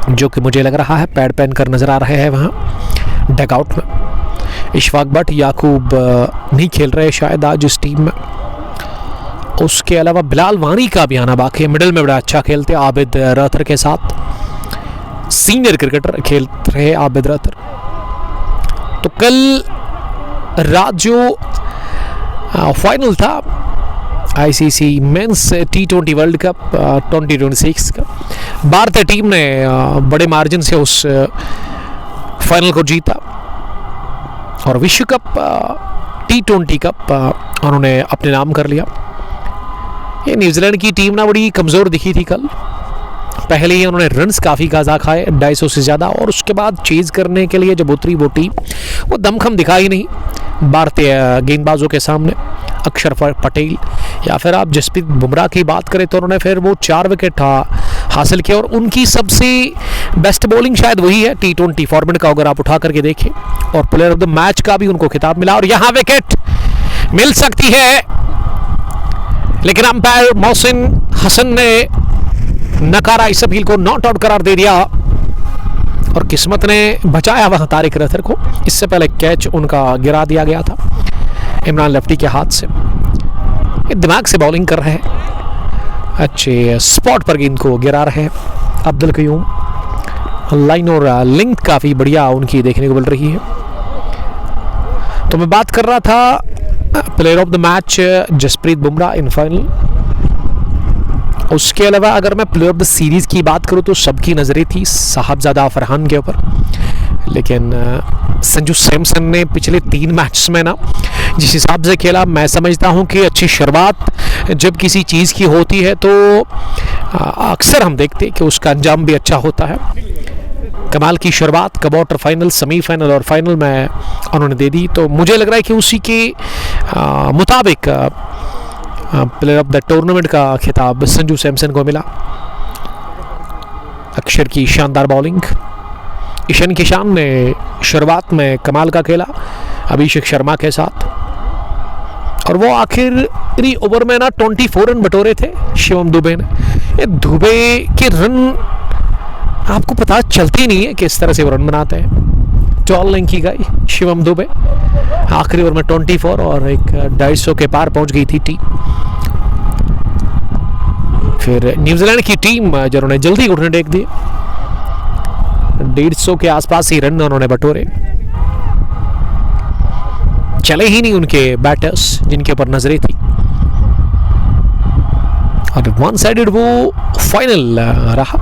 जो कि मुझे लग रहा है पैड पहन कर नजर आ रहे हैं वहाँ डगआउट में। इशफाक बट, याकूब नहीं खेल रहे शायद आज इस टीम में। उसके अलावा बिलाल वानी का भी आना बाकी है, मिडिल में बड़ा अच्छा खेलते आबिद रतर के साथ, सीनियर क्रिकेटर खेल रहे आबिद रतर। तो कल रात जो फाइनल था ICC men's T20 world cup 2026 का, भारतीय टीम ने बड़े मार्जिन से उस फाइनल को जीता, और विश्व कप T20 कप उन्होंने अपने नाम कर लिया। ये न्यूजीलैंड की टीम ना बड़ी कमज़ोर दिखी थी कल, पहले ही उन्होंने रन्स काफ़ी काज़ा खाए 250 से ज़्यादा, और उसके बाद चेज़ करने के लिए जब उतरी वो टीम, वो दमखम दिखाई नहीं भारतीय गेंदबाजों के सामने। अक्षर पटेल या फिर आप जसप्रीत बुमराह की बात करें तो उन्होंने फिर वो 4 विकेट हासिल किया, और उनकी सबसे बेस्ट बॉलिंग शायद वही है T20 फॉर्मेट का, अगर आप उठा करके देखें, और प्लेयर ऑफ द मैच का भी उनको खिताब मिला। और यहाँ विकेट मिल सकती है, लेकिन अंपायर मोहसिन हसन ने नकारा, इस अपील को नॉट आउट करार दे दिया, और किस्मत ने बचाया वहां तारिक रतर को। इससे पहले कैच उनका गिरा दिया गया था इमरान लफ्टी के हाथ से। ये दिमाग से बॉलिंग कर रहे हैं, अच्छे स्पॉट पर गेंद को गिरा रहे हैं अब्दुल क़य्यूम। लाइन और लिंक काफ़ी बढ़िया उनकी देखने को मिल रही है। तो मैं बात कर रहा था player of the match Jasprit Bumrah in final. उसके अलावा अगर मैं प्लेयर ऑफ द सीरीज़ की बात करूं तो सबकी नज़रें थी साहबजादा फरहान के ऊपर, लेकिन संजू सैमसन ने पिछले 3 मैच में ना जिस हिसाब से खेला, मैं समझता हूं कि अच्छी शुरुआत जब किसी चीज़ की होती है तो अक्सर हम देखते हैं कि उसका अंजाम भी अच्छा होता है। कमाल की शुरुआत क्वार्टर फाइनल, सेमीफाइनल और फाइनल में उन्होंने दे दी। तो मुझे लग रहा है कि उसी के मुताबिक प्लेयर ऑफ द टूर्नामेंट का खिताब संजू सैमसन को मिला। अक्षर की शानदार बॉलिंग, ईशान किशन ने शुरुआत में कमाल का खेला अभिषेक शर्मा के साथ, और वो आखिरी ओवर में ना 24 रन बटोरे थे शिवम दुबे ने। ये दुबे के रन आपको पता चलती नहीं है किस तरह से वो रन बनाते हैं। टॉल लैंकी गाय शिवम दुबे, आखिरी ओवर में 24 और एक 250 के पार पहुंच गई थी टीम। फिर न्यूजीलैंड की टीम जिन्होंने जल्दी घुटने टेक दिए, 150 के आसपास ही रन उन्होंने बटोरे। चले ही नहीं उनके बैटर्स जिनके ऊपर नजरें थी, और वन साइडेड वो फाइनल रहा।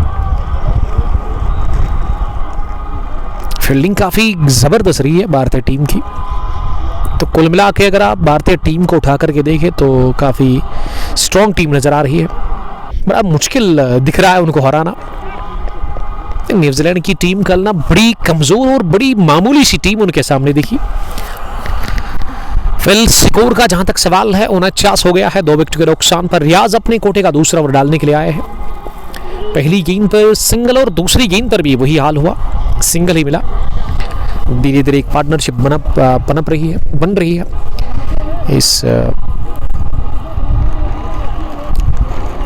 फील्डिंग काफी जबरदस्त रही है भारतीय टीम की। तो कुल मिला के अगर आप भारतीय टीम को उठा करके देखें तो काफी स्ट्रॉन्ग टीम नजर आ रही है। बड़ा मुश्किल दिख रहा है उनको हराना। न्यूजीलैंड की टीम कल ना बड़ी कमजोर और बड़ी मामूली सी टीम उनके सामने दिखी। फिल स्कोर का जहां तक सवाल है 49 हो गया है 2 विकेट के नुकसान पर। रियाज अपने कोटे का दूसरा ओवर डालने के लिए आए हैं। पहली गेंद पर सिंगल और दूसरी गेंद पर भी वही हाल हुआ, सिंगल ही मिला। धीरे धीरे एक पार्टनरशिप बन रही है इस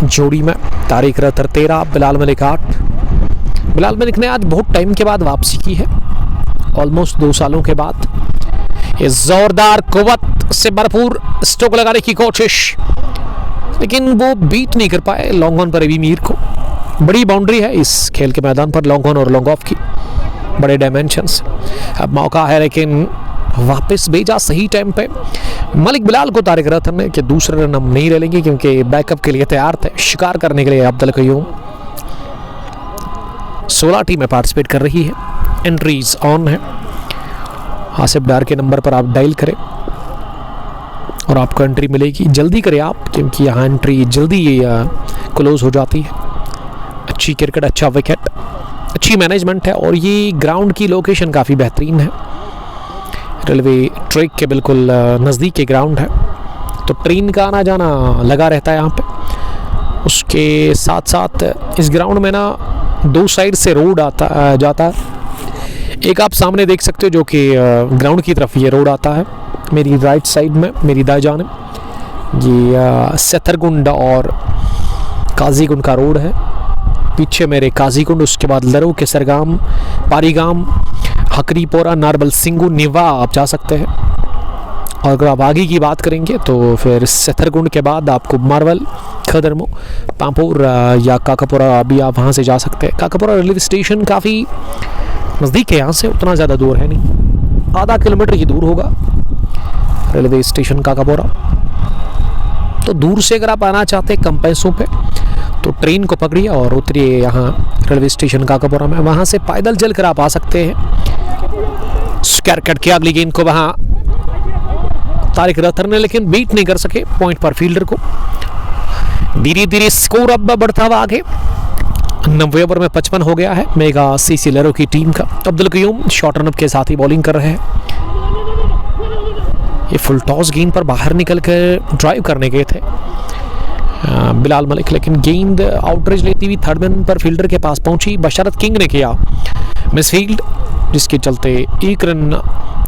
जोड़ी में। तारिक रतर 13, बिलाल मलिक 8। बिलाल मलिक ने आज बहुत टाइम के बाद वापसी की है, ऑलमोस्ट 2 सालों के बाद। ये जोरदार कुव्वत से भरपूर स्ट्रोक लगाने की कोशिश, लेकिन वो बीट नहीं कर पाए लॉन्ग ऑन पर एबी मीर को। बड़ी बाउंड्री है इस खेल के मैदान पर, लॉन्ग ऑन और लॉन्ग ऑफ की, बड़े डायमेंशंस। अब मौका है लेकिन वापस भेजा सही टाइम पे मलिक बिलाल को तारिक रतन ने कि दूसरे रन हम नहीं ले लेंगे क्योंकि बैकअप के लिए तैयार थे, शिकार करने के लिए अब्दुल कयूम। 16 टीमें पार्टिसिपेट कर रही है, एंट्रीज ऑन है। आसिफ डार के नंबर पर आप डायल करें और आपको एंट्री मिलेगी। जल्दी करें आप क्योंकि यहाँ एंट्री जल्दी क्लोज हो जाती है। अच्छी क्रिकेट, अच्छा विकेट, अच्छी मैनेजमेंट है, और ये ग्राउंड की लोकेशन काफ़ी बेहतरीन है। रेलवे ट्रैक के बिल्कुल नज़दीक के ग्राउंड है, तो ट्रेन का आना जाना लगा रहता है यहाँ पे। उसके साथ साथ इस ग्राउंड में ना 2 साइड से रोड जाता है। एक आप सामने देख सकते हो जो कि ग्राउंड की तरफ ये रोड आता है, मेरी राइट साइड में, मेरी दाएं जानिब ये सेथरकुंड और काजीकुंड का रोड है। पीछे मेरे काजीकुंड, उसके बाद लरू, केसरगाम, पारीगाम, हकरीपोरा, नारबल सिंगू, निवा आप जा सकते हैं। और अगर आप आगे की बात करेंगे तो फिर सेथरकुंड के बाद आपको मारवल, खदरमो, पामपुर या काकापुरा भी आप वहाँ से जा सकते हैं। काकापुरा रेलवे स्टेशन काफ़ी नज़दीक है यहाँ से, उतना ज़्यादा दूर है नहीं, आधा किलोमीटर ही दूर होगा रेलवे स्टेशन काकापुरा। तो दूर से अगर आप आना चाहते हैं कम पैसों पे तो ट्रेन को पकड़िए और उतरिए यहाँ रेलवे स्टेशन काकापुरा में। वहाँ से पैदल चल कर आप आ सकते हैं। स्क्वायर कट के अगली गेंद को वहाँ तारिक रतर ने लेकिन बीट नहीं कर सके पॉइंट पर फील्डर को। धीरे धीरे स्कोर अब बढ़ता हुआ आगे। 90 ओवर में 55 हो गया है मेगा सीसी लरो की टीम का। Abdul Qayoom short run up के साथ ही बॉलिंग कर रहे हैं। ये फुल टॉस गेंद पर बाहर निकल कर ड्राइव करने गए थे बिलाल मलिक, लेकिन गेंद आउटरेज लेती हुई थर्ड मैन पर फील्डर के पास पहुंची। बशरत किंग ने किया मिसफील्ड, जिसके चलते 1 रन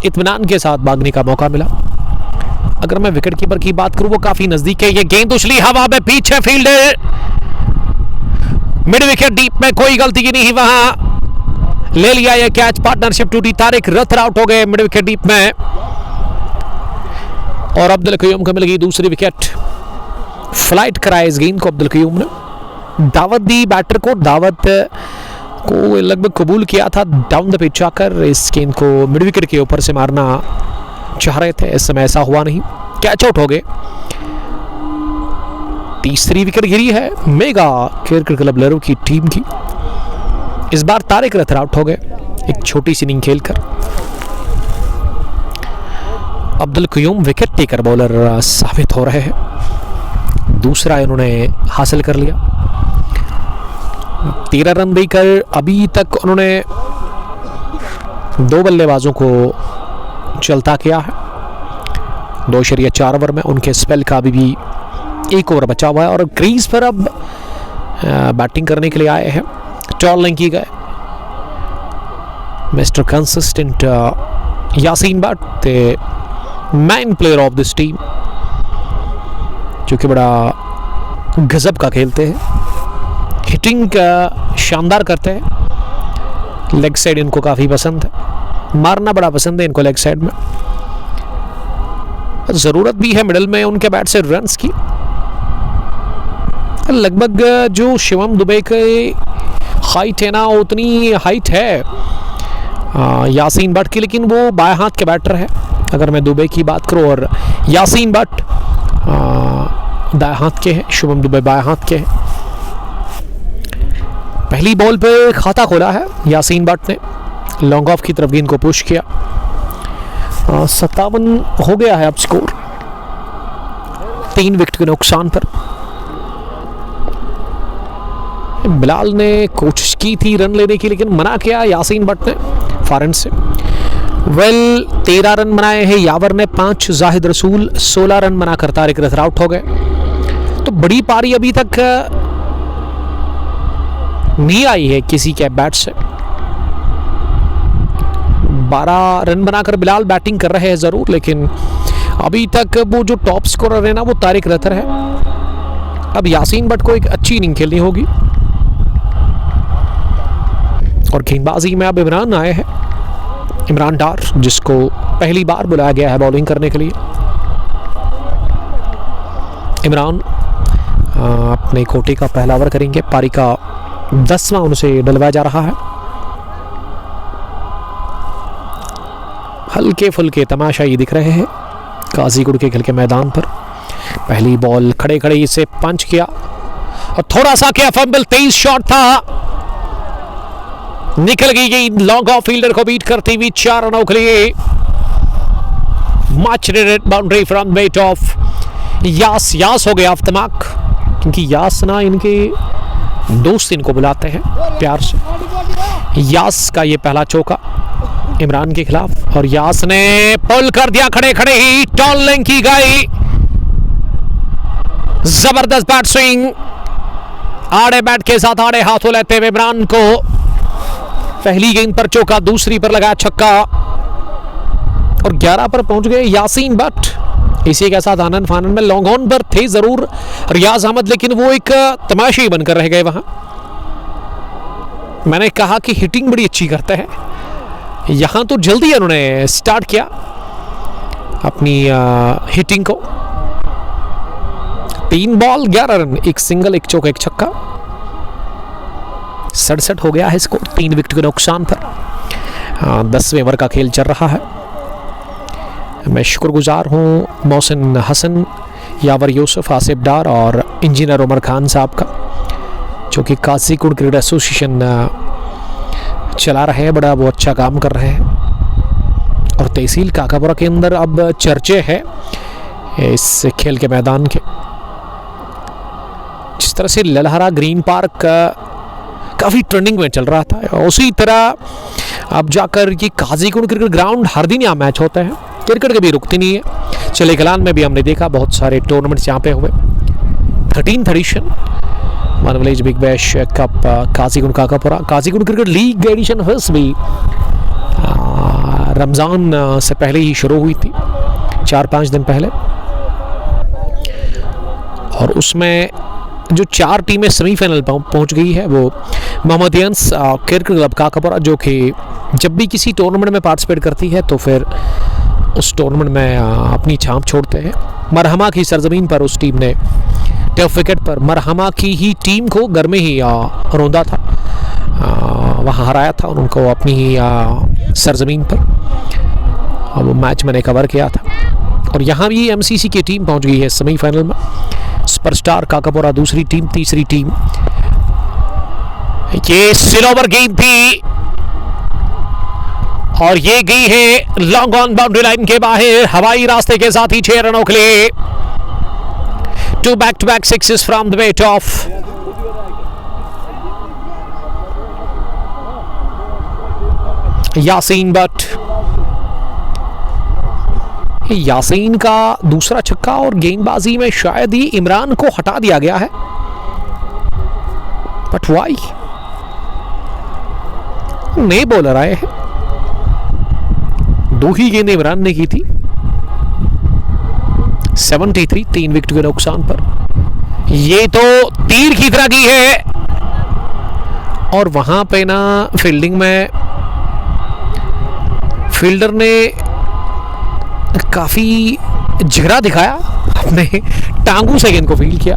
इत्मीनान के साथ भागने का मौका मिला। अगर मैं विकेट कीपर की बात करूं वो काफी नजदीक है। ये गेंद उछली हवा में, पीछे फील्डर, मिड विकेट डीप में, कोई गलती की नहीं, वहां ले लिया ये कैच। पार्टनरशिप टूटी, तारिक रतर आउट हो गए मिड विकेट डीप में और अब्दुल कयूम को मिल गई दूसरी विकेट। फ्लाइट कराया इस गेंद को अब्दुल कयूम ने, दावत दी बैटर को, दावत को लगभग कबूल किया था डाउन द पिच आकर। इस गेंद को मिड विकेट के ऊपर से मारना चाह रहे थे, इस समय ऐसा हुआ नहीं, कैच आउट हो गए। तीसरी विकेट गिरी है मेगा क्रिकेट क्लब लरू की टीम की। इस बार तारिक रतर आउट हो गए एक छोटी सी इनिंग खेलकर। Abdul Qayoom wicket taker bowler साबित हो रहे हैं, दूसरा इन्होंने हासिल कर लिया। 13 रन देकर अभी तक उन्होंने 2 बल्लेबाजों को चलता किया है। 2.4 ओवर में उनके स्पेल का अभी भी 1 ओवर बचा हुआ है और क्रीज पर अब बैटिंग करने के लिए आए हैं टॉल लंकी गए mister consistent Yasin but, the man player of this team, जो कि बड़ा गजब का खेलते हैं, हिटिंग शानदार करते हैं, लेग साइड इनको काफ़ी पसंद है, मारना बड़ा पसंद है इनको लेग साइड में, ज़रूरत भी है मिडल में उनके बैट से रन्स की। लगभग जो शिवम दुबे के हाइट है ना उतनी हाइट है यासीन बट की, लेकिन वो बाएं हाथ के बैटर है अगर मैं दुबे की बात करूं, और यासीन बट दाएं हाथ के हैं, शिवम दुबे बाएं हाथ के हैं। पहली बॉल पे खाता खोला है यासीन बट ने, लॉन्ग ऑफ की तरफ गेंद को पुश किया। 57 हो गया है अब स्कोर 3 विकेट के नुकसान पर। बिलाल ने कोशिश की थी रन लेने की लेकिन मना किया यासीन बट ने फॉरेन से। 13 रन बनाए हैं यावर ने, 5 जाहिद रसूल 16 रन बनाकर तारिक रजर आउट हो गए। तो बड़ी पारी अभी तक नहीं आई है किसी के बैट से। 12 रन बनाकर बिलाल बैटिंग कर रहे हैं जरूर, लेकिन अभी तक वो जो टॉप स्कोरर है ना वो तारिक रजर है। अब यासीन बट को एक अच्छी इनिंग खेलनी होगी और गेंदबाजी में अब इमरान आए हैं, इमरान डार, जिसको पहली बार बुलाया गया है बॉलिंग करने के लिए। इमरान अपने कोटे का पहला ओवर करेंगे, पारी का 10वां उनसे डलवाया जा रहा है। हल्के फुल्के तमाशाई दिख रहे हैं काजीगुड़ के खेल के मैदान पर। पहली बॉल खड़े खड़े इसे पंच किया और थोड़ा सा क्या फंबल, 23 शॉट था, निकल गई लॉन्ग ऑफ फील्डर को बीट करती हुई 4 रनों के लिए। मच रेडेड बाउंड्री फ्रॉम वेट ऑफ यास हो गया अफ्तमाक, क्योंकि यास ना इनके दोस्त इनको बुलाते हैं प्यार से। यास का ये पहला चौका इमरान के खिलाफ और यास ने पुल कर दिया खड़े खड़े ही, टॉल लेंथ की गई, जबरदस्त बैट स्विंग, आड़े बैट के साथ आड़े हाथों लेते हुए इमरान को पहली गेंद पर चौका, दूसरी पर लगाया छक्का और 11 पर पहुंच गए यासीन बट। इसी के साथ आनंद फानंद में लॉन्ग ऑन पर थे जरूर रियाज अहमद, लेकिन वो एक तमाशी बनकर रह गए वहां। मैंने कहा कि हिटिंग बड़ी अच्छी करते हैं, यहां तो जल्दी उन्होंने स्टार्ट किया अपनी हिटिंग को। 3 बॉल 11 रन, 1 सिंगल 1 चौका 1 छक्का, 67 हो गया है स्कोर 3 विकेट के नुकसान पर। 10वें ओवर का खेल चल रहा है। मैं शुक्रगुजार हूँ मोहसिन हसन, यावर यूसुफ, आसिफ डार और इंजीनियर उमर खान साहब का, जो कि काजीगुड़ क्रिकेट एसोसिएशन चला रहे हैं, बड़ा वो अच्छा काम कर रहे हैं। और तहसील काकापुरा के अंदर अब चर्चे है इस खेल के मैदान के। जिस तरह से ललहरा ग्रीन पार्क काफ़ी ट्रेंडिंग में चल रहा था, उसी तरह अब जाकर ये काजीगुड़ क्रिकेट ग्राउंड हर दिन यहाँ मैच होते हैं, क्रिकेट कभी रुकती नहीं है। चले कलान में भी हमने देखा बहुत सारे टूर्नामेंट्स यहाँ पे हुए। 13th edition one village big bash cup Qazigund Kakapora, Qazigund cricket league edition first भी रमज़ान से पहले ही शुरू हुई थी, 4-5 दिन पहले, और उसमें जो 4 टीमें सेमीफाइनल पहुंच गई है वो मोहम्मदियंस क्रिकेट क्लब काकापुरा, जो कि जब भी किसी टूर्नामेंट में पार्टिसिपेट करती है तो फिर उस टूर्नामेंट में अपनी छाप छोड़ते हैं। मरहमा की सरजमीन पर उस टीम ने टफ विकेट पर मरहमा की ही टीम को घर में ही रौंदा था, वहाँ हराया था उनको अपनी ही सरजमीन पर। वो मैच मैंने कवर किया था और यहाँ भी एमसीसी की टीम पहुँच गई है सेमीफाइनल में। सुपरस्टार काकापुरा दूसरी टीम, तीसरी टीम। ये सिलोवर गेंद थी और ये गई है लॉन्ग ऑन बाउंड्री लाइन के बाहर, हवाई रास्ते के साथ ही 6 रनों के लिए। 2 back-to-back sixes from the weight of Yasin but, Yasin का दूसरा छक्का और गेंदबाजी में शायद ही इमरान को हटा दिया गया है, बट वाई? नए बॉलर आए हैं, 2 ही गेंद इमरान ने की थी। 73, 3 विकेट के नुकसान पर। ये तो तीर की तरह की है, और वहां पे ना फील्डिंग में फील्डर ने काफी झगड़ा दिखाया, अपने टांगों से गेंद को फील्ड किया,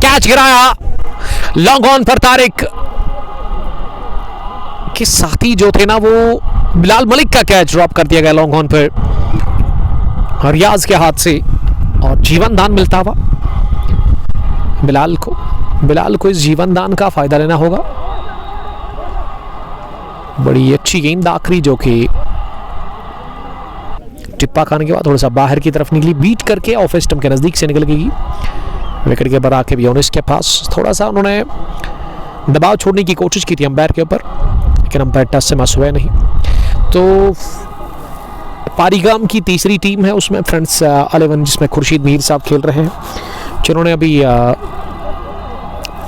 कैच गिराया लॉन्ग ऑन पर। तारिक के साथी जो थे ना, वो बिलाल मलिक का कैच ड्रॉप कर दिया गया लॉन्ग ऑन पर रियाज के हाथ से, और जीवन दान मिलता हुआ बिलाल को इस जीवन दान का फायदा लेना होगा। बड़ी अच्छी गेंद आखिरी, जो कि टिप्पा खाने के बाद थोड़ा सा बाहर की तरफ निकली, बीट करके ऑफ स्टंप के नजदीक से निकल गई। विकेट के ऊपर आके भी यूनिस के पास थोड़ा सा उन्होंने दबाव छोड़ने की कोशिश की थी अंपायर के ऊपर, लेकिन अंपायर टच से मस हुए नहीं। तो पारीगाम की तीसरी टीम है, उसमें फ्रेंड्स 11 जिसमें खुर्शीद मीर साहब खेल रहे हैं, जिन्होंने अभी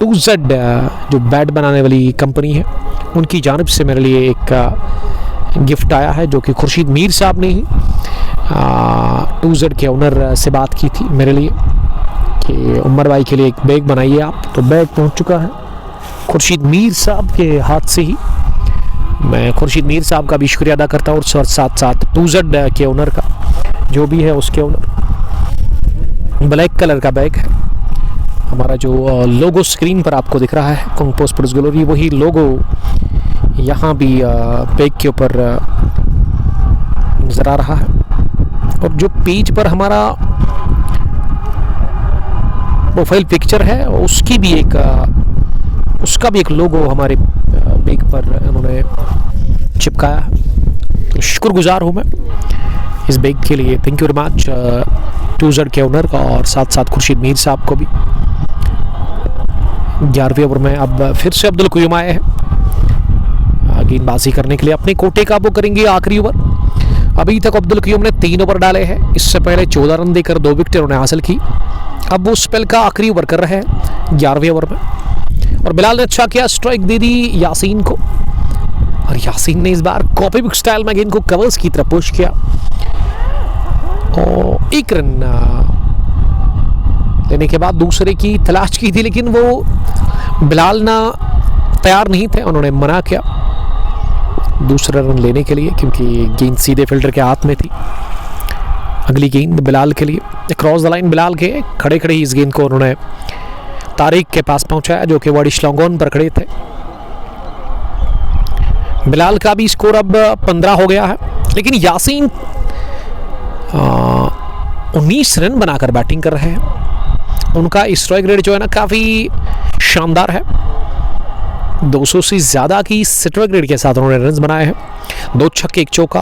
2Z जो बैट बनाने वाली कंपनी है, उनकी जानिब से मेरे लिए एक गिफ्ट आया है, जो कि खुर्शीद मीर साहब ने ही 2Z के ओनर से बात की थी मेरे लिए कि उमर भाई के लिए एक बैग बनाइए आप। तो बैग पहुंच चुका है खुर्शीद मीर साहब के हाथ से ही। मैं खुर्शीद मीर साहब का भी शुक्रिया अदा करता हूँ, और साथ साथ 2Z के ओनर का, जो भी है उसके ओनर। ब्लैक कलर का बैग है हमारा, जो लोगो स्क्रीन पर आपको दिख रहा है कंपोस्ट स्पोर्ट्स ग्लोरी, वही लोगो यहाँ भी बैग के ऊपर नजर आ रहा है। और जो पेज पर हमारा प्रोफाइल पिक्चर है, उसका भी एक लोगो हमारे बैग पर उन्होंने चिपकाया है। तो शुक्रगुजार हूँ मैं इस बैग के लिए, thank you very much 2Z के ओनर का, और साथ साथ खुर्शीद मीर साहब को भी। 11वें ओवर में अब फिर से अब्दुल कुयूम आए हैं गेंदबाजी करने के लिए, अपने कोटे का वो करेंगे आखिरी ओवर। अभी तक अब्दुल कुयूम ने 3 ओवर डाले हैं, इससे पहले 14 रन देकर 2 विकेट उन्होंने हासिल की। अब वो स्पेल का आखिरी ओवर कर रहे हैं 11वें ओवर में, और बिलाल ने अच्छा किया, स्ट्राइक दे दी यासीन को, और यासीन ने इस बार कॉपी बुक स्टाइल में गेंद को कवर्स की तरफ पुश किया, और 1 रन लेने के बाद दूसरे की तलाश की थी, लेकिन वो बिलाल ना तैयार नहीं थे, उन्होंने मना किया दूसरा रन लेने के लिए, क्योंकि गेंद सीधे फील्डर के हाथ में थी। अगली गेंद बिलाल के लिए, क्रॉस द लाइन बिलाल के खड़े खड़े ही इस गेंद को उन्होंने तारिक के पास पहुंचाया, जो कि वर्डिश लॉन्ग ऑन पर खड़े थे। बिलाल का भी स्कोर अब 15 हो गया है, लेकिन यासीन 19 रन बनाकर बैटिंग कर रहे हैं। उनका स्ट्राइक रेट जो है ना, काफ़ी शानदार है, 200 से ज़्यादा की स्ट्राइक रेट के साथ उन्होंने रन बनाए हैं। 2 छक्के 1 चौका,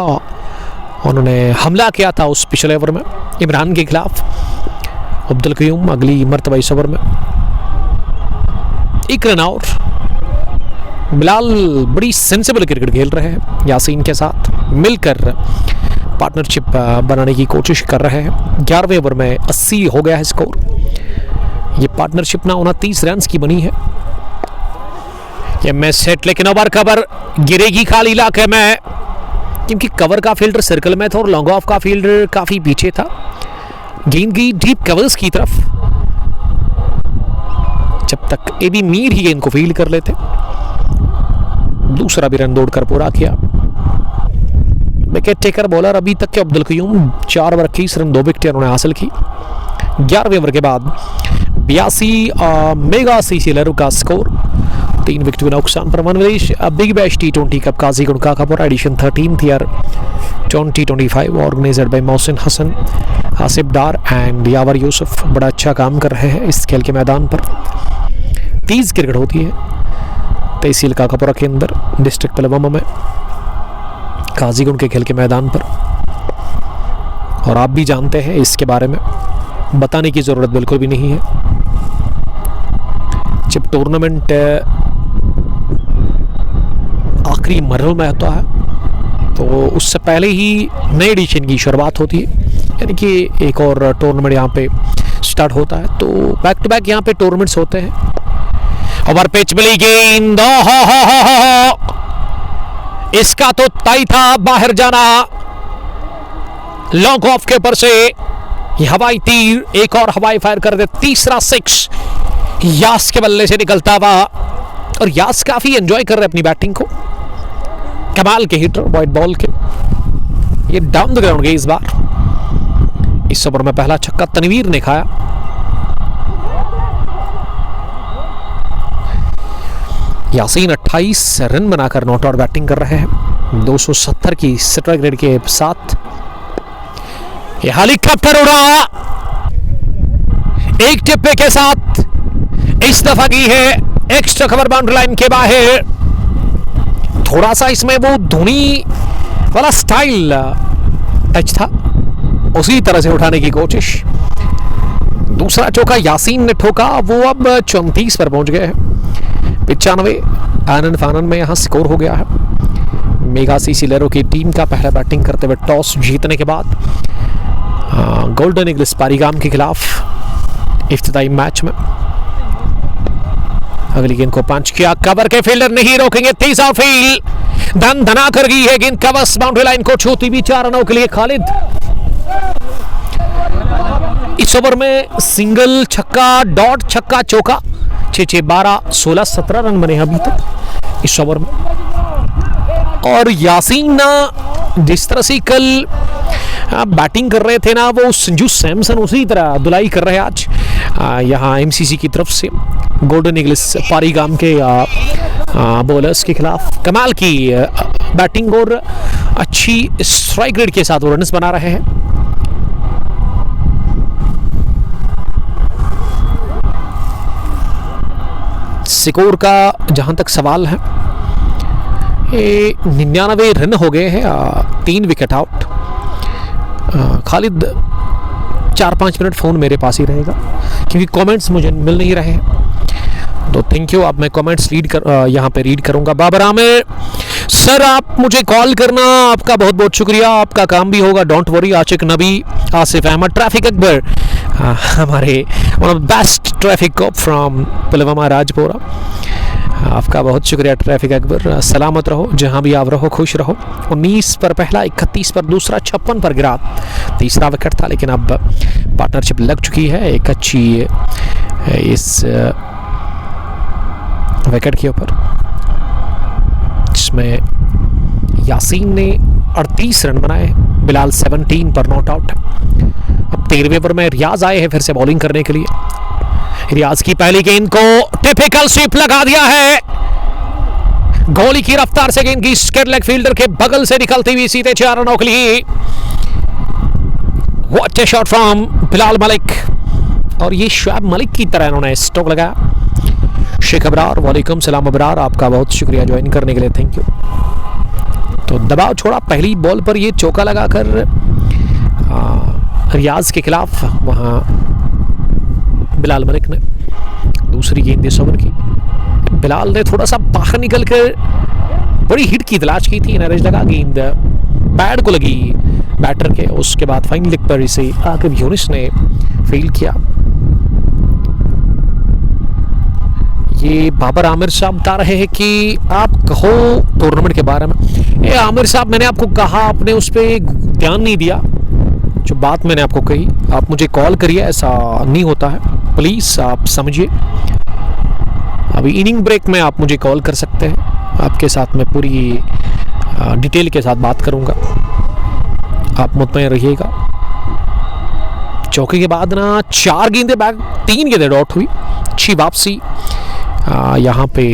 उन्होंने हमला किया था उस पिछले ओवर में इमरान के खिलाफ। अब्दुल कुयूम अगली मरतबा इस ओवर में 1 रन और। बिलाल बड़ी सेंसिबल क्रिकेट खेल रहे हैं, यासीन के साथ मिलकर पार्टनरशिप बनाने की कोशिश कर रहे हैं। 11वें ओवर में 80 हो गया है स्कोर। ये पार्टनरशिप ना 29 रन की बनी है। ये मैच सेट, लेकिन ओवर कवर गिरेगी खाली इलाके में, क्योंकि कवर का फील्डर सर्कल में था और लॉन्ग ऑफ का फील्डर काफी पीछे था। गेंद की डीप कवर्स की तरफ, जब तक एबी मीर ही गेंद को फील्ड कर लेते। दूसरा भी रन दौड़कर पूरा किया। विकेट टेकर बॉलर अभी तक के अब्दुल कुयूम, 4 ओवर 21 रन 2 विकेट उन्होंने हासिल की। 11वें ओवर के बाद 82 मेगा सीसीलर का स्कोर, 3 विकेट के नुकसान पर। मनवेश big bash T20 cup Qazigund Kakapora edition 13th year 2025 organised by Mohsin Hasan, Asif Dar and Yawar Yousuf. बड़ा अच्छा काम कर रहे हैं इस खेल के मैदान पर। तेज क्रिकेट होती है तहसील काकापुरा के अंदर, डिस्ट्रिक्ट पुलवामा में, काजीगुंड के खेल के मैदान पर। और आप भी जानते हैं इसके बारे में, बताने की ज़रूरत बिल्कुल भी नहीं है। जब टूर्नामेंट आखिरी मरहल में होता है, तो उससे पहले ही नए एडिशन की शुरुआत होती है, यानी कि एक और टूर्नामेंट यहाँ पे स्टार्ट होता है। तो बैक टू बैक यहाँ पे टूर्नामेंट्स होते हैं। ओवर पिच मिली गेंद, इसका तो तय था बाहर जाना, लॉन्ग ऑफ के ऊपर से ये हवाई तीर, एक और हवाई फायर कर दे, तीसरा 6 यास के बल्ले से निकलता हुआ। और यास काफी एंजॉय कर रहे अपनी बैटिंग को, कमाल के हिटर वाइट बॉल के, ये डाउन द ग्राउंड गए इस बार। इस ओवर में पहला छक्का तनवीर ने खाया। यासीन 28 रन बनाकर नॉट आउट बैटिंग कर रहे हैं 270 की स्ट्राइक रेट के साथ। ये हेलीकॉप्टर उड़ा एक टिप्पे के साथ, इस दफा की है एक्स्ट्रा कवर बाउंड्री लाइन के बाहर। थोड़ा सा इसमें वो धोनी वाला स्टाइल टच था, उसी तरह से उठाने की कोशिश। दूसरा चौका यासीन ने ठोका, वो अब 34 पर पहुंच गए हैं। 95 आनंद फानंद में यहां स्कोर हो गया है। मेगा सीसी लेरो की टीम का पहला बैटिंग करते हुए टॉस जीतने के बाद गोल्डन ईगल्स पारीगाम के खिलाफ इफ्तिताई मैच में अगली गेंद को पंच किया, कवर के फील्डर नहीं रोकेंगे, तीसरा फील्ड धन धना कर गई है गेंद, कवर्स बाउंड्री लाइन को छूती भी 4 रनों के लिए खालिद। इस ओवर में सिंगल छक्का, डॉट छक्का, चौका, 6-6, 12, 16, 17 रन बने अभी तक इस ओवर में। और यासीन जिस तरह से कल बैटिंग कर रहे थे ना, वो संजू सैमसन उसी तरह धुलाई कर रहे हैं आज यहाँ एमसीसी की तरफ से गोल्डन ईगल्स पारीगाम के बॉलर्स के खिलाफ। कमाल की बैटिंग और अच्छी स्ट्राइक रेट के साथ वो रन्स बना रहे हैं। स्कोर का जहां तक सवाल है, 99 रन हो गए हैं, 3 wicket out. Khalid 4-5 minute phone मेरे पास ही रहेगा क्योंकि कमेंट्स मुझे मिल नहीं रहे हैं, तो थैंक यू। अब मैं कमेंट्स यहाँ पे रीड करूंगा। बाबर आमिर सर, आप मुझे कॉल करना, आपका बहुत बहुत शुक्रिया, आपका काम भी होगा, don't worry. Ashique Nabi, Asif Ahmad, traffic Akbar, हमारे one of best traffic cop from Pulwama Rajpura, आपका बहुत शुक्रिया ट्रैफिक अकबर। सलामत रहो, जहां भी आप रहो, खुश रहो। 19 पर पहला, 31 पर दूसरा, 56 पर गिरा, तीसरा विकेट था, लेकिन अब पार्टनरशिप लग चुकी है एक अच्छी इस विकेट के ऊपर, जिसमें यासीन ने 38 रन बनाए, बिलाल 17 पर नॉट आउट। अब 13वें ओवर में रियाज आए हैं फिर से बॉलिंग करने के लिए। रियाज की पहली गेंद को टिपिकल स्वीप लगा दिया है, गोली की रफ्तार से गेंद की स्क्वायर लेग फील्डर के बगल से निकलती हुई सीधे 4 रनों के लिए। What a shot from Bilal Malik, और ये शुएब मलिक की तरह इन्होंने स्ट्रोक लगाया। शेख अबरार, वालेकुम सलाम अबरार, आपका बहुत शुक्रिया ज्वाइन करने के लिए, थैंक यू। तो दबाव छोड़ा, पहली बॉल पर ये चौका लगाकर रियाज के खिलाफ वहां बिलाल मलिक ने दूसरी गेंद इस ओवर की। बिलाल ने थोड़ा सा बाहर निकल कर बड़ी हिट की तलाश की थी, नरेश लगा, गेंद पैड को लगी बैटर के, उसके बाद फाइन लेग पर इसे आकिब यूनिस ने फील्ड किया। ये बाबर आमिर साहब बता रहे हैं कि आप कहो टूर्नामेंट के बारे में। ये आमिर साहब, मैंने आपको कहा, आपने उस पर ध्यान नहीं दिया। जो बात मैंने आपको कही, आप मुझे कॉल करिए, ऐसा नहीं होता है, प्लीज़ आप समझिए। अभी इनिंग ब्रेक में आप मुझे कॉल कर सकते हैं, आपके साथ मैं पूरी डिटेल के साथ बात करूंगा, आप मुतमईन रहिएगा। चौके के बाद ना 4 गेंदें बैक, 3 गेंदें डॉट हुई, अच्छी वापसी यहाँ पे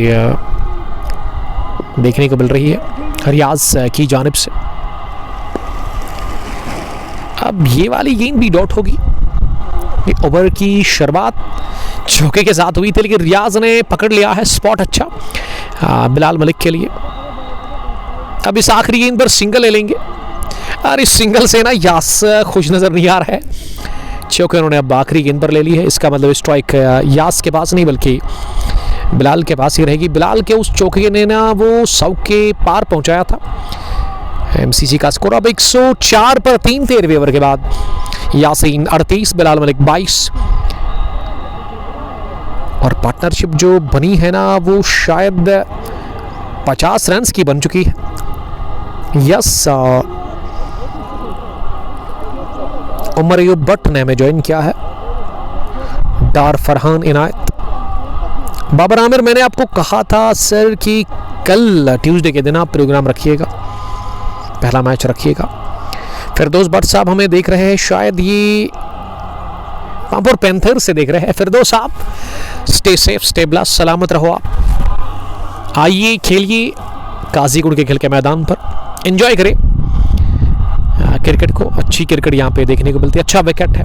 देखने को मिल रही है रियाज की जानिब से। अब ये वाली गेंद भी डॉट होगी। ओवर की शुरुआत चौके के साथ हुई थी, लेकिन रियाज ने पकड़ लिया है स्पॉट अच्छा बिलाल मलिक के लिए। अब इस आखिरी गेंद पर सिंगल ले लेंगे, और इस सिंगल से ना यास खुश नजर नहीं आ रहा है, चौके उन्होंने अब आखिरी गेंद पर ले ली है। इसका मतलब स्ट्राइक यास के पास नहीं बल्कि बिलाल के पास ही रहेगी। बिलाल के उस चौके ने ना वो 100 के पार पहुंचाया था। एमसीसी का स्कोर अब 104 पर 3 13वें ओवर के बाद। यासीन 38, बिलाल मलिक 22। और पार्टनरशिप जो बनी है ना वो शायद 50 रन की बन चुकी है। यस, उमर अयूब भट्ट ने हमें ज्वाइन किया है। डार फरहान इनायत, बाबर आमिर, मैंने आपको कहा था सर कि कल ट्यूसडे के दिन आप प्रोग्राम रखिएगा, पहला मैच रखिएगा। फिरदौस भट्ट साहब हमें देख रहे हैं, शायद ये पांपोर पैंथर से देख रहे हैं। फिरदौस साहब स्टे सेफ, स्टे ब्लेस्ड, सलामत रहो आप। आइए खेलिए काजीगुंड के खेल के मैदान पर, एंजॉय करें क्रिकेट को। अच्छी क्रिकेट यहाँ पे देखने को मिलती है, अच्छा विकेट है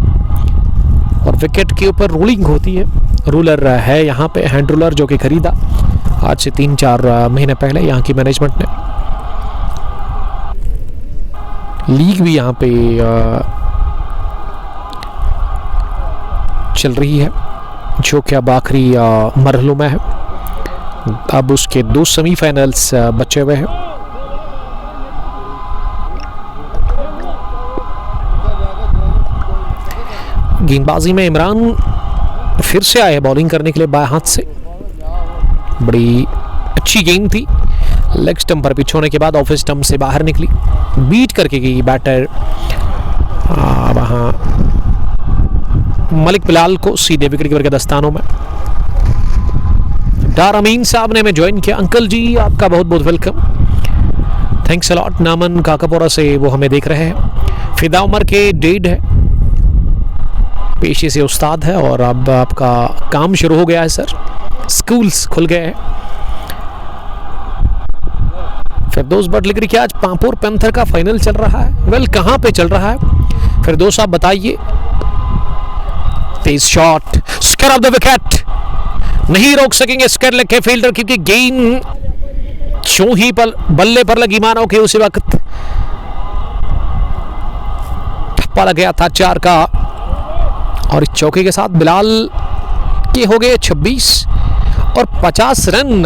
और विकेट के ऊपर रोलिंग होती है। रूलर है यहाँ पे, हैंड रूलर, जो कि खरीदा आज से 3-4 महीने पहले यहाँ की मैनेजमेंट ने। लीग भी यहाँ पे चल रही है, जो कि अब आखिरी मरहलों में है। अब उसके 2 सेमीफाइनल्स बचे हुए हैं। गेंदबाजी में इमरान फिर से आए बॉलिंग करने के लिए बाएं हाथ से। बड़ी अच्छी गेंद थी, लेग स्टंप पर पिच होने के बाद ऑफ स्टंप से बाहर निकली, बीट करके गई बैटर वहां मलिक बिलाल को सीधे विकेट कीपर के दस्तानों में। डार अमीन साहब ने हमें ज्वाइन किया। अंकल जी आपका बहुत बहुत welcome, thanks a lot. Naman Kakapora से वो हमें देख रहे हैं। फिदा उमर के डेड है, पेशे से उस्ताद है और अब आपका काम शुरू हो गया है सर, स्कूल्स खुल गए हैं। फिरदौस भट्ट लिख रही कि आज पांपोर पैंथर का फाइनल चल रहा है। वेल, कहां पे चल रहा है फिरदौस आप बताइए। तेज shot, square off the wicket, नहीं रोक सकेंगे स्क्वायर लेग के फील्डर, क्योंकि गेंद जो ही बल्ले पर लगी मानो कि उसी वक्त ठप्पा लग गया था 4 का। और इस चौके के साथ बिलाल के हो गए 26 और 50 रन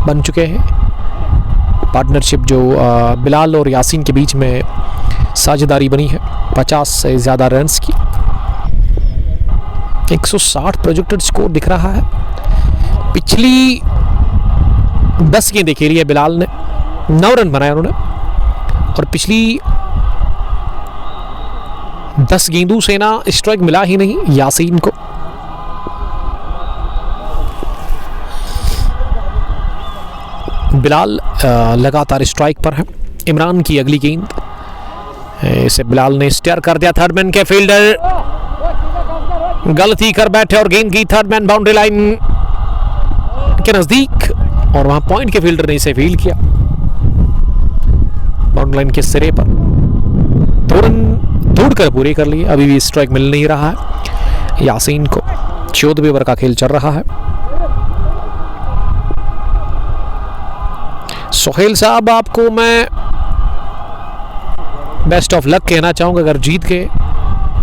बन चुके हैं। पार्टनरशिप जो बिलाल और यासीन के बीच में साझेदारी बनी है 50 से ज़्यादा रन्स की। 160 प्रोजेक्टेड स्कोर दिख रहा है। पिछली 10 गेंदें खेली है बिलाल ने, 9 रन बनाए उन्होंने, और पिछली 10 गेंदों से ना स्ट्राइक मिला ही नहीं यासीन को। बिलाल लगातार स्ट्राइक पर है। इमरान की अगली गेंद, इसे बिलाल ने स्टेयर कर दिया। थर्ड मैन के फील्डर गलती कर बैठे और गेंद की थर्ड मैन बाउंड्री लाइन के नजदीक, और वहां पॉइंट के फील्डर ने इसे फील्ड किया बाउंड्री लाइन के सिरे पर। 2 रन दौड़ कर पूरे कर लिए, अभी भी स्ट्राइक मिल नहीं रहा है यासीन को। 14वें ओवर का खेल चल रहा है। सोहेल साहब आपको मैं बेस्ट ऑफ लक कहना चाहूंगा अगर जीत के।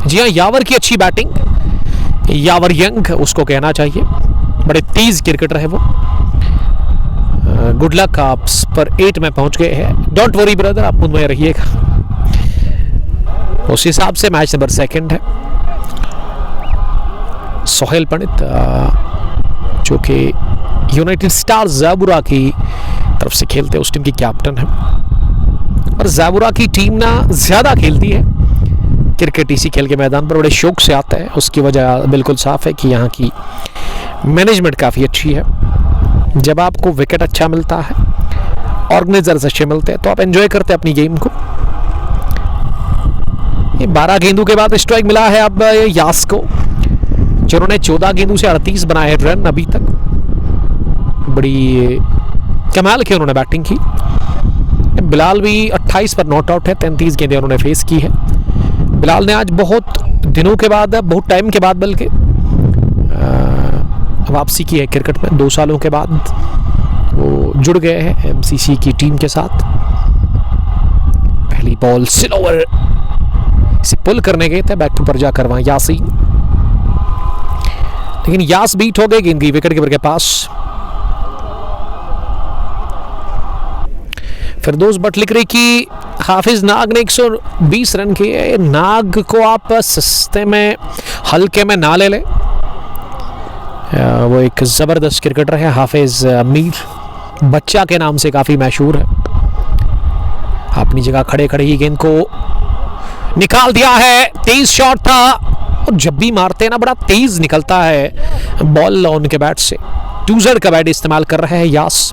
जी हाँ, यावर की अच्छी बैटिंग, यावर यंग उसको कहना चाहिए, बड़े तेज क्रिकेटर है वो। गुड लक, आप पर 8 में पहुंच गए हैं। डोंट वरी ब्रदर, आप उनमें रहिएगा। उस हिसाब से मैच नंबर 2 है। सोहेल पंडित जो कि यूनाइटेड स्टार ज़ाबुरा की तरफ से खेलते हैं, उस टीम की कैप्टन है। और ज़ाबुरा की टीम ना ज़्यादा खेलती है क्रिकेट इसी खेल के मैदान पर, बड़े शौक से आता है। उसकी वजह बिल्कुल साफ है कि यहाँ की मैनेजमेंट काफ़ी अच्छी है। जब आपको विकेट अच्छा मिलता है, ऑर्गेनाइजर्स अच्छे मिलते हैं, तो आप एंजॉय करते हैं अपनी गेम को। ये 12 गेंदों के बाद स्ट्राइक मिला है अब यास को, जिन्होंने 14 गेंदों से 38 बनाए हैं रन अभी तक। बड़ी कमाल की उन्होंने बैटिंग की। बिलाल भी 28 पर नॉट आउट है, 33 गेंदें उन्होंने फेस की है। बिलाल ने आज बहुत दिनों के बाद, बहुत टाइम के बाद बल्कि वापसी की है क्रिकेट में। 2 सालों के बाद वो जुड़ गए हैं एमसीसी की टीम के साथ। पहली बॉल स्लोअर से पुल करने गए थे, बैक टू पर जाकर वहां यासीन लेकिन यास बीट हो गए गेंद की विकेट कीपर के पास। फिरदौस भट्ट लिख रही कि हाफिज नाग ने 120 रन किए। नाग को आप सस्ते में हल्के में ना ले ले, वो एक ज़बरदस्त क्रिकेटर है। हाफिज मीर बच्चा के नाम से काफ़ी मशहूर है। अपनी जगह खड़े खड़े ही गेंद को निकाल दिया है। तेज शॉट था और जब भी मारते हैं ना बड़ा तेज निकलता है बॉल उनके बैट से। टूजर का बैट इस्तेमाल कर रहे हैं यास,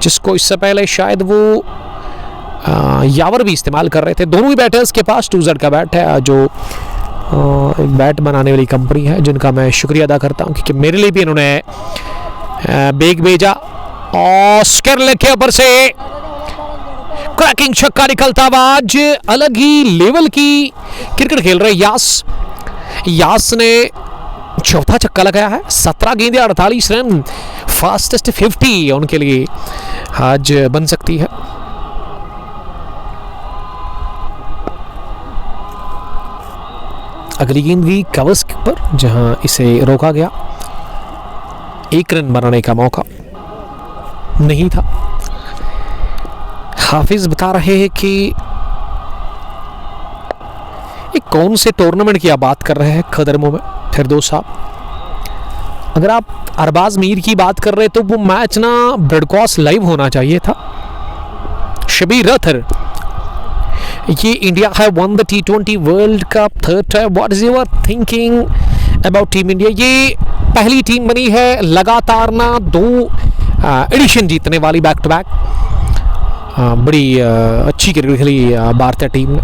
जिसको इससे पहले शायद वो यावर भी इस्तेमाल कर रहे थे। दोनों ही बैटर्स के पास टूजर का बैट है, जो एक बैट बनाने वाली कंपनी है, जिनका मैं शुक्रिया अदा करता हूं क्योंकि मेरे लिए भी इन्होंने बैग भेजा। और स्केरले के ऊपर से क्रैकिंग छक्का निकलता हुआ। आज अलग ही लेवल की क्रिकेट खेल रहे यास। यास ने चौथा छक्का लगाया है। 17 गेंदें 48 रन, फास्टेस्ट 50 उनके लिए आज बन सकती है। अगली गेंद भी कवर्स पर, जहां इसे रोका गया। 1 रन बनाने का मौका नहीं था। हाफिज बता रहे हैं कि ये कौन से टूर्नामेंट की आप बात कर रहे हैं खदरमो में फिरदौस साहब। अगर आप अरबाज मीर की बात कर रहे तो वो मैच ना ब्रॉडकास्ट लाइव होना चाहिए था। शबीर रथर, ये India have one the T20 world cup third time, what is your thinking about team India. ये पहली टीम बनी है लगातार ना 2 एडिशन जीतने वाली बैक टू बैक। बड़ी अच्छी क्रिकेट खेली भारतीय टीम ने।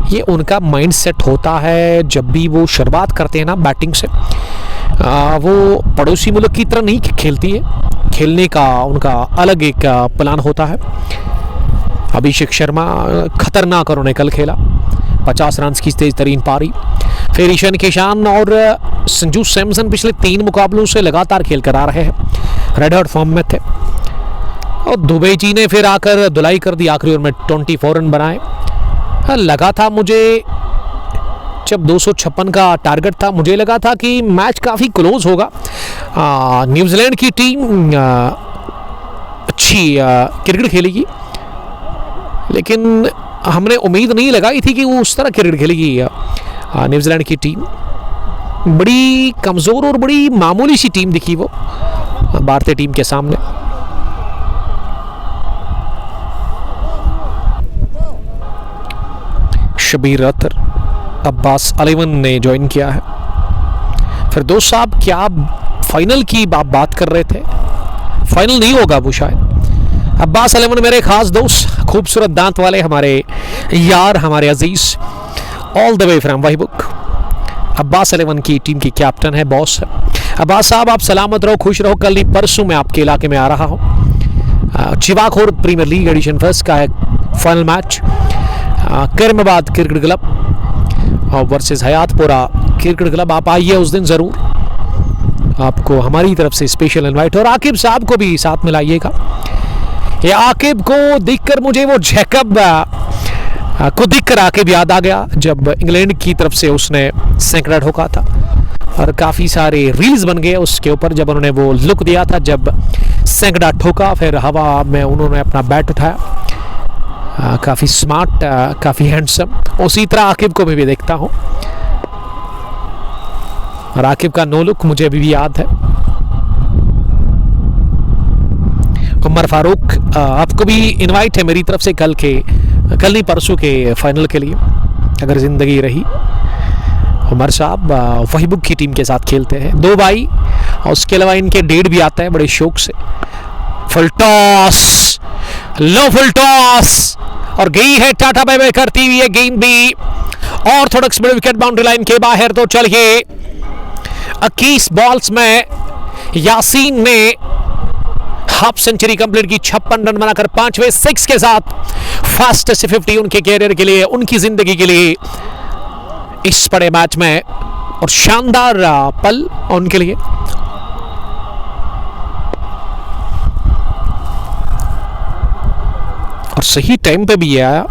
ये उनका माइंड सेट होता है जब भी वो शुरुआत करते हैं ना बैटिंग से। वो पड़ोसी मुल्क की तरह नहीं खेलती है, खेलने का उनका अलग एक प्लान होता है। अभिषेक शर्मा खतरनाक उन्होंने कल खेला, 50 रन की तेज तरीन पारी। फिर ईशान किशान और संजू सैमसन पिछले 3 मुकाबलों से लगातार खेल कर आ रहे हैं, रेड हॉट फॉर्म में थे। और दुबई जी ने फिर आकर धुलाई कर दी, आखिरी ओवर में 24 रन बनाए। लगा था मुझे जब 256 का टारगेट था, मुझे लगा था कि मैच काफ़ी क्लोज होगा। न्यूजीलैंड की टीम अच्छी क्रिकेट खेलेगी, लेकिन हमने उम्मीद नहीं लगाई थी कि वो उस तरह क्रिकेट खेलेगी। न्यूजीलैंड की टीम बड़ी कमज़ोर और बड़ी मामूली सी टीम दिखी वो भारतीय टीम के सामने। शबीर अख्तर, अब्बास अलीवन ने ज्वाइन किया है। फिरदौस साहब, क्या आप फाइनल की बात कर रहे थे? फाइनल नहीं होगा वो शायद। अब्बास अलीवन मेरे खास दोस्त, खूबसूरत दांत वाले हमारे यार, हमारे अजीज, ऑल द वे फ्रॉम वहीबुक। अब्बास अलीवन की टीम की कैप्टन है, बॉस है। अब्बास साहब, आप सलामत रहो, खुश रहो। कल ही परसों मैं आपके इलाके में आ रहा हूँ। चिवाखोर प्रीमियर लीग एडिशन फर्स्ट का है final match. Karimabad cricket club versus Hayatpura cricket club. आप आइए उस दिन ज़रूर, आपको हमारी तरफ से स्पेशल इनवाइट। और आकिब साहब को भी साथ में लाइएगा। ये आकिब को देखकर मुझे वो जैकब को देखकर आकिब याद आ गया, जब इंग्लैंड की तरफ से उसने सैकड़ा ठोका था। और काफ़ी सारे रील्स बन गए उसके ऊपर, जब उन्होंने वो लुक दिया था, जब सैकड़ा ठोका, फिर हवा में उन्होंने अपना बैट उठाया। काफ़ी स्मार्ट, काफ़ी हैंडसम। उसी तरह आकिब को भी देखता हूँ, और आकिब का नो लुक मुझे अभी भी याद है। उमर फारूक, आपको भी इनवाइट है मेरी तरफ से कल नहीं परसों के फाइनल के लिए, अगर ज़िंदगी रही। उमर साहब वहीबुक की टीम के साथ खेलते हैं, 2 भाई, और उसके अलावा इनके डेड भी आता है बड़े शौक से। फुल टॉस, लो फुल टॉस, और गई है टाटा बाय बाय करती हुई है गेंद भी, और थोड़ा स्पीड विकेट बाउंड्री लाइन के बाहर। तो चलिए 21 बॉल्स में यासीन ने हाफ सेंचुरी कंप्लीट की, 56 रन बनाकर 5वें 6 के साथ फास्टेस्ट 50 उनके कैरियर के लिए, उनकी जिंदगी के लिए इस बड़े मैच में, और शानदार पल उनके लिए। और सही टाइम पे भी आया।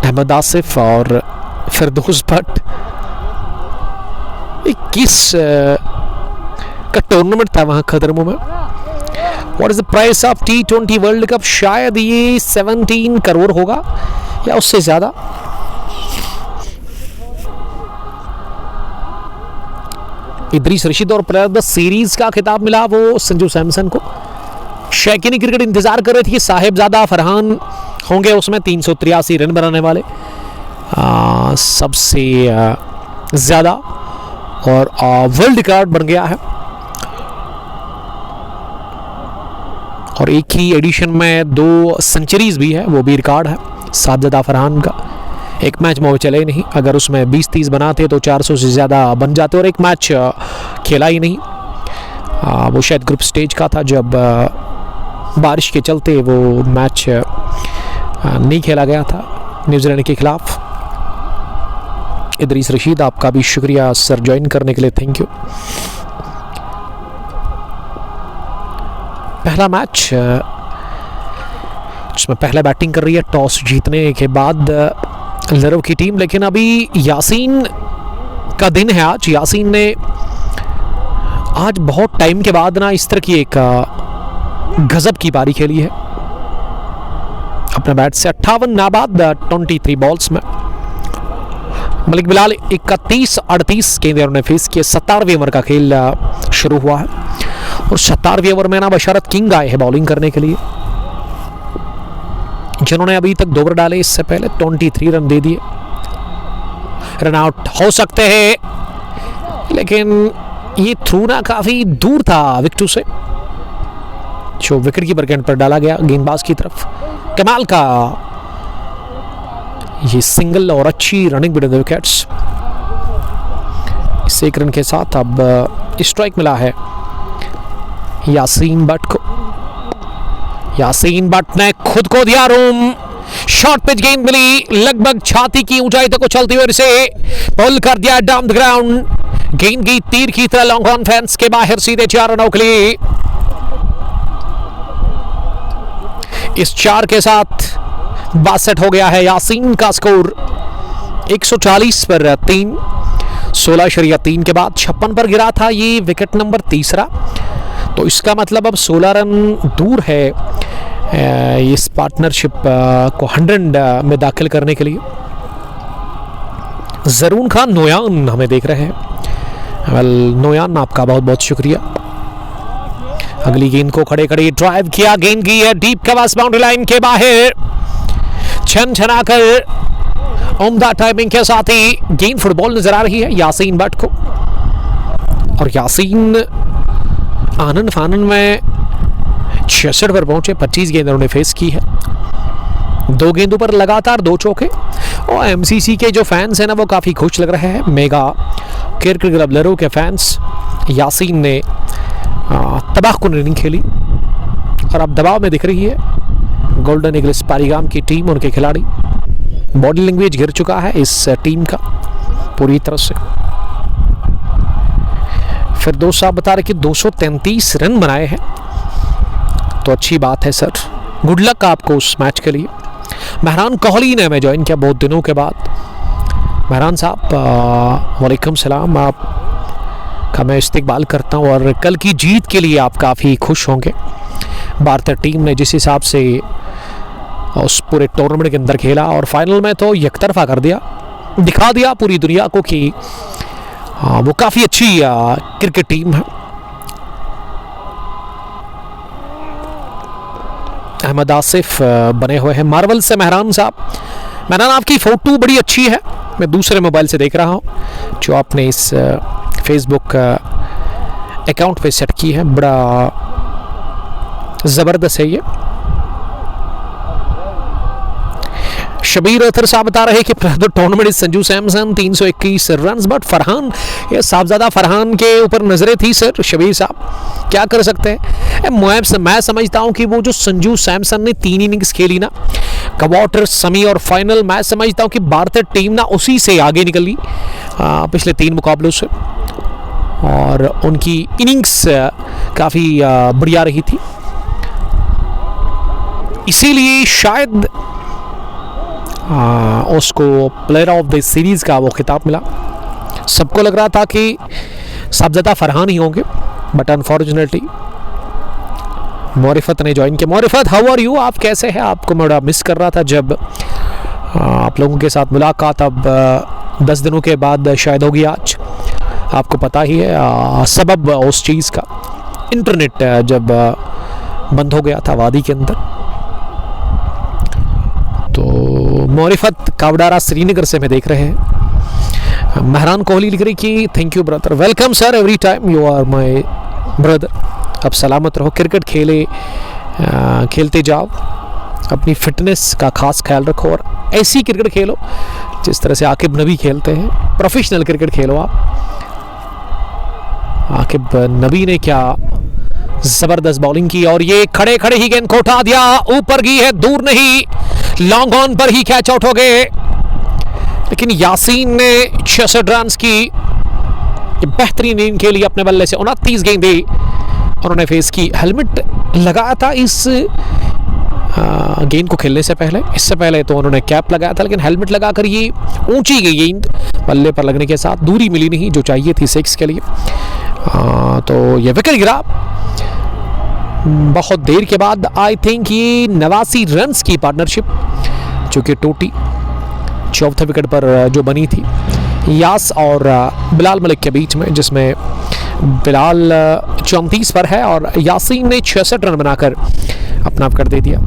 अहमद आसिफ और फिरदौस भट्ट, 21 का टूर्नामेंट था वहां खदरमो में। What is the price of T20 world cup? शायद ये 17 करोड़ होगा या उससे ज्यादा। इदरीस रशीद और प्लेयर ऑफ द सीरीज का खिताब मिला वो संजू सैमसन को। शौकीन क्रिकेट इंतजार कर रहे थे कि साहिबजादा फरहान होंगे उसमें 383 रन बनाने वाले सबसे ज्यादा, और वर्ल्ड रिकॉर्ड बन गया है। और एक ही एडिशन में 2 सेंचुरीज भी है, वो भी रिकॉर्ड है साहिबजादा फरहान का। एक मैच में वो चले नहीं, अगर उसमें 20-30 बनाते तो 400 से ज़्यादा बन जाते, और एक मैच खेला ही नहीं। वो शायद ग्रुप स्टेज का था जब बारिश के चलते वो मैच नहीं खेला गया था न्यूजीलैंड के खिलाफ। इदरीस रशीद, आपका भी शुक्रिया सर ज्वाइन करने के लिए, थैंक यू। पहला मैच जिसमें पहले बैटिंग कर रही है टॉस जीतने के बाद लरव की टीम, लेकिन अभी यासीन का दिन है आज। यासीन ने आज बहुत टाइम के बाद ना इस तरह की एक गजब की पारी खेली है अपने बैट से। 58 नाबाद 23 बॉल्स में। मलिक बिलाल 31-38 गेंदें उन्होंने फेस किए। 17वें ओवर का खेल शुरू हुआ है और 17वें ओवर में ना बशरत किंग आए हैं बॉलिंग करने के लिए, जिन्होंने अभी तक 2 ओवर डाले। इससे पहले 23 रन दे दिए। रन आउट हो सकते हैं, लेकिन ये थ्रू ना काफी दूर था विकेट से, जो विकेट कीपर के एंड पर डाला गया गेंदबाज की तरफ। कमाल का ये सिंगल और अच्छी रनिंग बिटवीन द विकेट्स। इस 1 रन के साथ अब स्ट्राइक मिला है यासीन भट्ट को। यासीन भट्ट ने खुद को दिया रूम। शॉर्ट पिच गेंद मिली, लगभग छाती की ऊंचाई तक उछलती हुई, इसे पुल कर दिया डाउन द ग्राउंड। गेंद की तीर की तरह लॉन्ग ऑन फेंस के बाहर सीधे 4 रनों के लिए। इस 4 के साथ 62 हो गया है यासीन का स्कोर। 140 पर 3, 16-3 के बाद 56 पर गिरा था ये विकेट नंबर 3रा। तो इसका मतलब अब 16 रन दूर है इस पार्टनरशिप को 100 में दाखिल करने के लिए। जरून खान नोयान हमें देख रहे हैं। वेल नोयान, आपका बहुत बहुत शुक्रिया। अगली गेंद को खड़े खड़े ड्राइव किया, गेंद की है डीप कवास बाउंड्री लाइन के बाहर। छन छनाकर उम्दा टाइमिंग के साथ ही गेंद फुटबॉल नजर आ रही है यासीन भट्ट को। और यासीन आनंद फानन में 66 पर पहुंचे। 25 गेंद उन्होंने फेस की है। 2 गेंदों पर लगातार 2 चौके। और एमसीसी के जो फैंस हैं ना वो काफ़ी खुश लग रहे हैं। मेगा क्रिकेट क्लब लरो के फैंस। यासीन ने तबाहकुन इनिंग खेली और अब दबाव में दिख रही है गोल्डन ईगल्स पारीगाम की टीम, उनके खिलाड़ी। बॉडी लैंग्वेज गिर चुका है इस टीम का पूरी तरह से। फिर दोस्त साहब बता रहे कि 233 रन बनाए हैं, तो अच्छी बात है सर। गुड लक आपको उस मैच के लिए। मेहरान कोहली ने हमें ज्वाइन किया बहुत दिनों के बाद। मेहरान साहब वालेकुम सलाम, आप का मैं इस्तेकबाल करता हूँ और कल की जीत के लिए आप काफ़ी खुश होंगे। भारतीय टीम ने जिस हिसाब से उस पूरे टूर्नामेंट के अंदर खेला और फाइनल में तो एकतरफा कर दिया, दिखा दिया पूरी दुनिया को कि वो काफ़ी अच्छी क्रिकेट टीम है। अहमद आसिफ बने हुए हैं मार्वल से। मेहरान साहब, मेहरान आपकी फ़ोटो बड़ी अच्छी है, मैं दूसरे मोबाइल से देख रहा हूँ जो आपने इस फेसबुक अकाउंट पे सेट की है। बड़ा ज़बरदस्त है ये। शबीर अतर साहब बता रहे कि tournament Sanju Samson 321 run, but Farhan, ये साहबजादा फरहान के ऊपर नजरें थी सर। शबीर साहब क्या कर सकते हैं। मैं समझता हूं कि वो जो संजू सैमसन ने 3 इनिंग्स खेली ना, क्वार्टर, सेमी और फाइनल, मैं समझता हूं कि भारतीय टीम ना उसी से आगे निकली पिछले 3 मुकाबलों से, और उनकी इनिंग्स काफ़ी बढ़िया रही थी। इसीलिए शायद उसको प्लेयर ऑफ द सीरीज़ का वो खिताब मिला। सबको लग रहा था कि साहबजादा फरहान ही होंगे, बट अनफॉर्चुनेटली मोरिफत ने ज्वाइन किया। मोरिफत, हाउ आर यू? आप कैसे हैं? आपको मैं बड़ा मिस कर रहा था जब आप लोगों के साथ मुलाकात अब 10 दिनों के बाद शायद होगी आज। आपको पता ही है सबब उस चीज़ का, इंटरनेट जब बंद हो गया था वादी के अंदर। तो मोरिफत कावडारा श्रीनगर से मैं देख रहे हैं। महरान कोहली लिख रही कि thank you brother, welcome sir, every time you are my brother. अब सलामत रहो, क्रिकेट खेलते जाओ, अपनी फिटनेस का खास ख्याल रखो और ऐसी क्रिकेट खेलो जिस तरह से आकिब नबी खेलते हैं। प्रोफेशनल क्रिकेट खेलो आप। आकिब नबी ने क्या जबरदस्त बॉलिंग की और ये खड़े खड़े ही गेंद को उठा दिया, ऊपर गई है, दूर नहीं, लॉन्ग ऑन पर ही कैच आउट हो गए। लेकिन यासीन ने 66 रन की बेहतरीन इनिंग खेली अपने बल्ले से। 29 गेंदें उन्होंने फेस की। हेलमेट लगाया था इस गेंद को खेलने से पहले, इससे पहले तो उन्होंने कैप लगाया था, लेकिन हेलमेट लगाकर ये ऊंची गई गेंद बल्ले पर लगने के साथ, दूरी मिली नहीं जो चाहिए थी 6 के लिए। तो ये विकेट गिरा बहुत देर के बाद। आई थिंक ये 89 रन्स की पार्टनरशिप जो कि टूटी चौथे विकेट पर जो बनी थी यास और बिलाल मलिक के बीच में, जिसमें बिलाल 34 पर है और यासीन ने 66 रन बनाकर अपना विकेट दे दिया।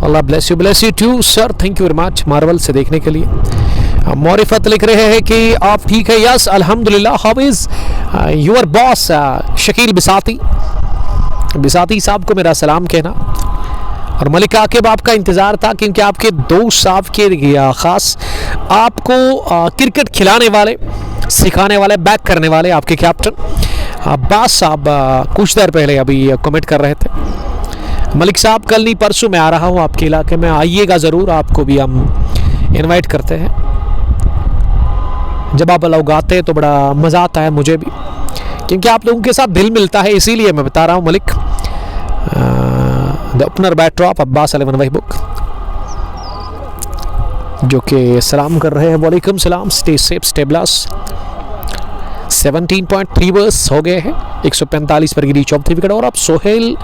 Allah bless you too sir, thank you very much मार्वल से देखने के लिए। मोरिफत लिख रहे हैं कि आप ठीक है? यस अल्हम्दुलिल्लाह। How is your boss Shakeel Bisati sahab को मेरा सलाम कहना। और मलिक आकिब, आपका इंतज़ार था क्योंकि आपके दोस्त साहब के ख़ास आपको क्रिकेट खिलाने वाले, सिखाने वाले, बैक करने वाले आपके कैप्टन अब्बास साहब कुछ देर पहले अभी कमेंट कर रहे थे। मलिक साहब, कल नहीं परसों मैं आ रहा हूँ आपके इलाके में, आइएगा ज़रूर, आपको भी हम इनवाइट करते हैं। जब आप लोग आते हैं तो बड़ा मज़ा आता है मुझे भी, क्योंकि आप लोगों के साथ दिल मिलता है, इसीलिए मैं बता रहा हूँ। मलिक द ओपनर बैटड्रॉप अब्बास अली वहीबुक जो कि सलाम कर रहे हैं। वालेकुम सलाम, stay safe, stay blessed. 17.3 overs हो गए हैं, 145 पर गिरी चौथी विकेट और अब सोहेल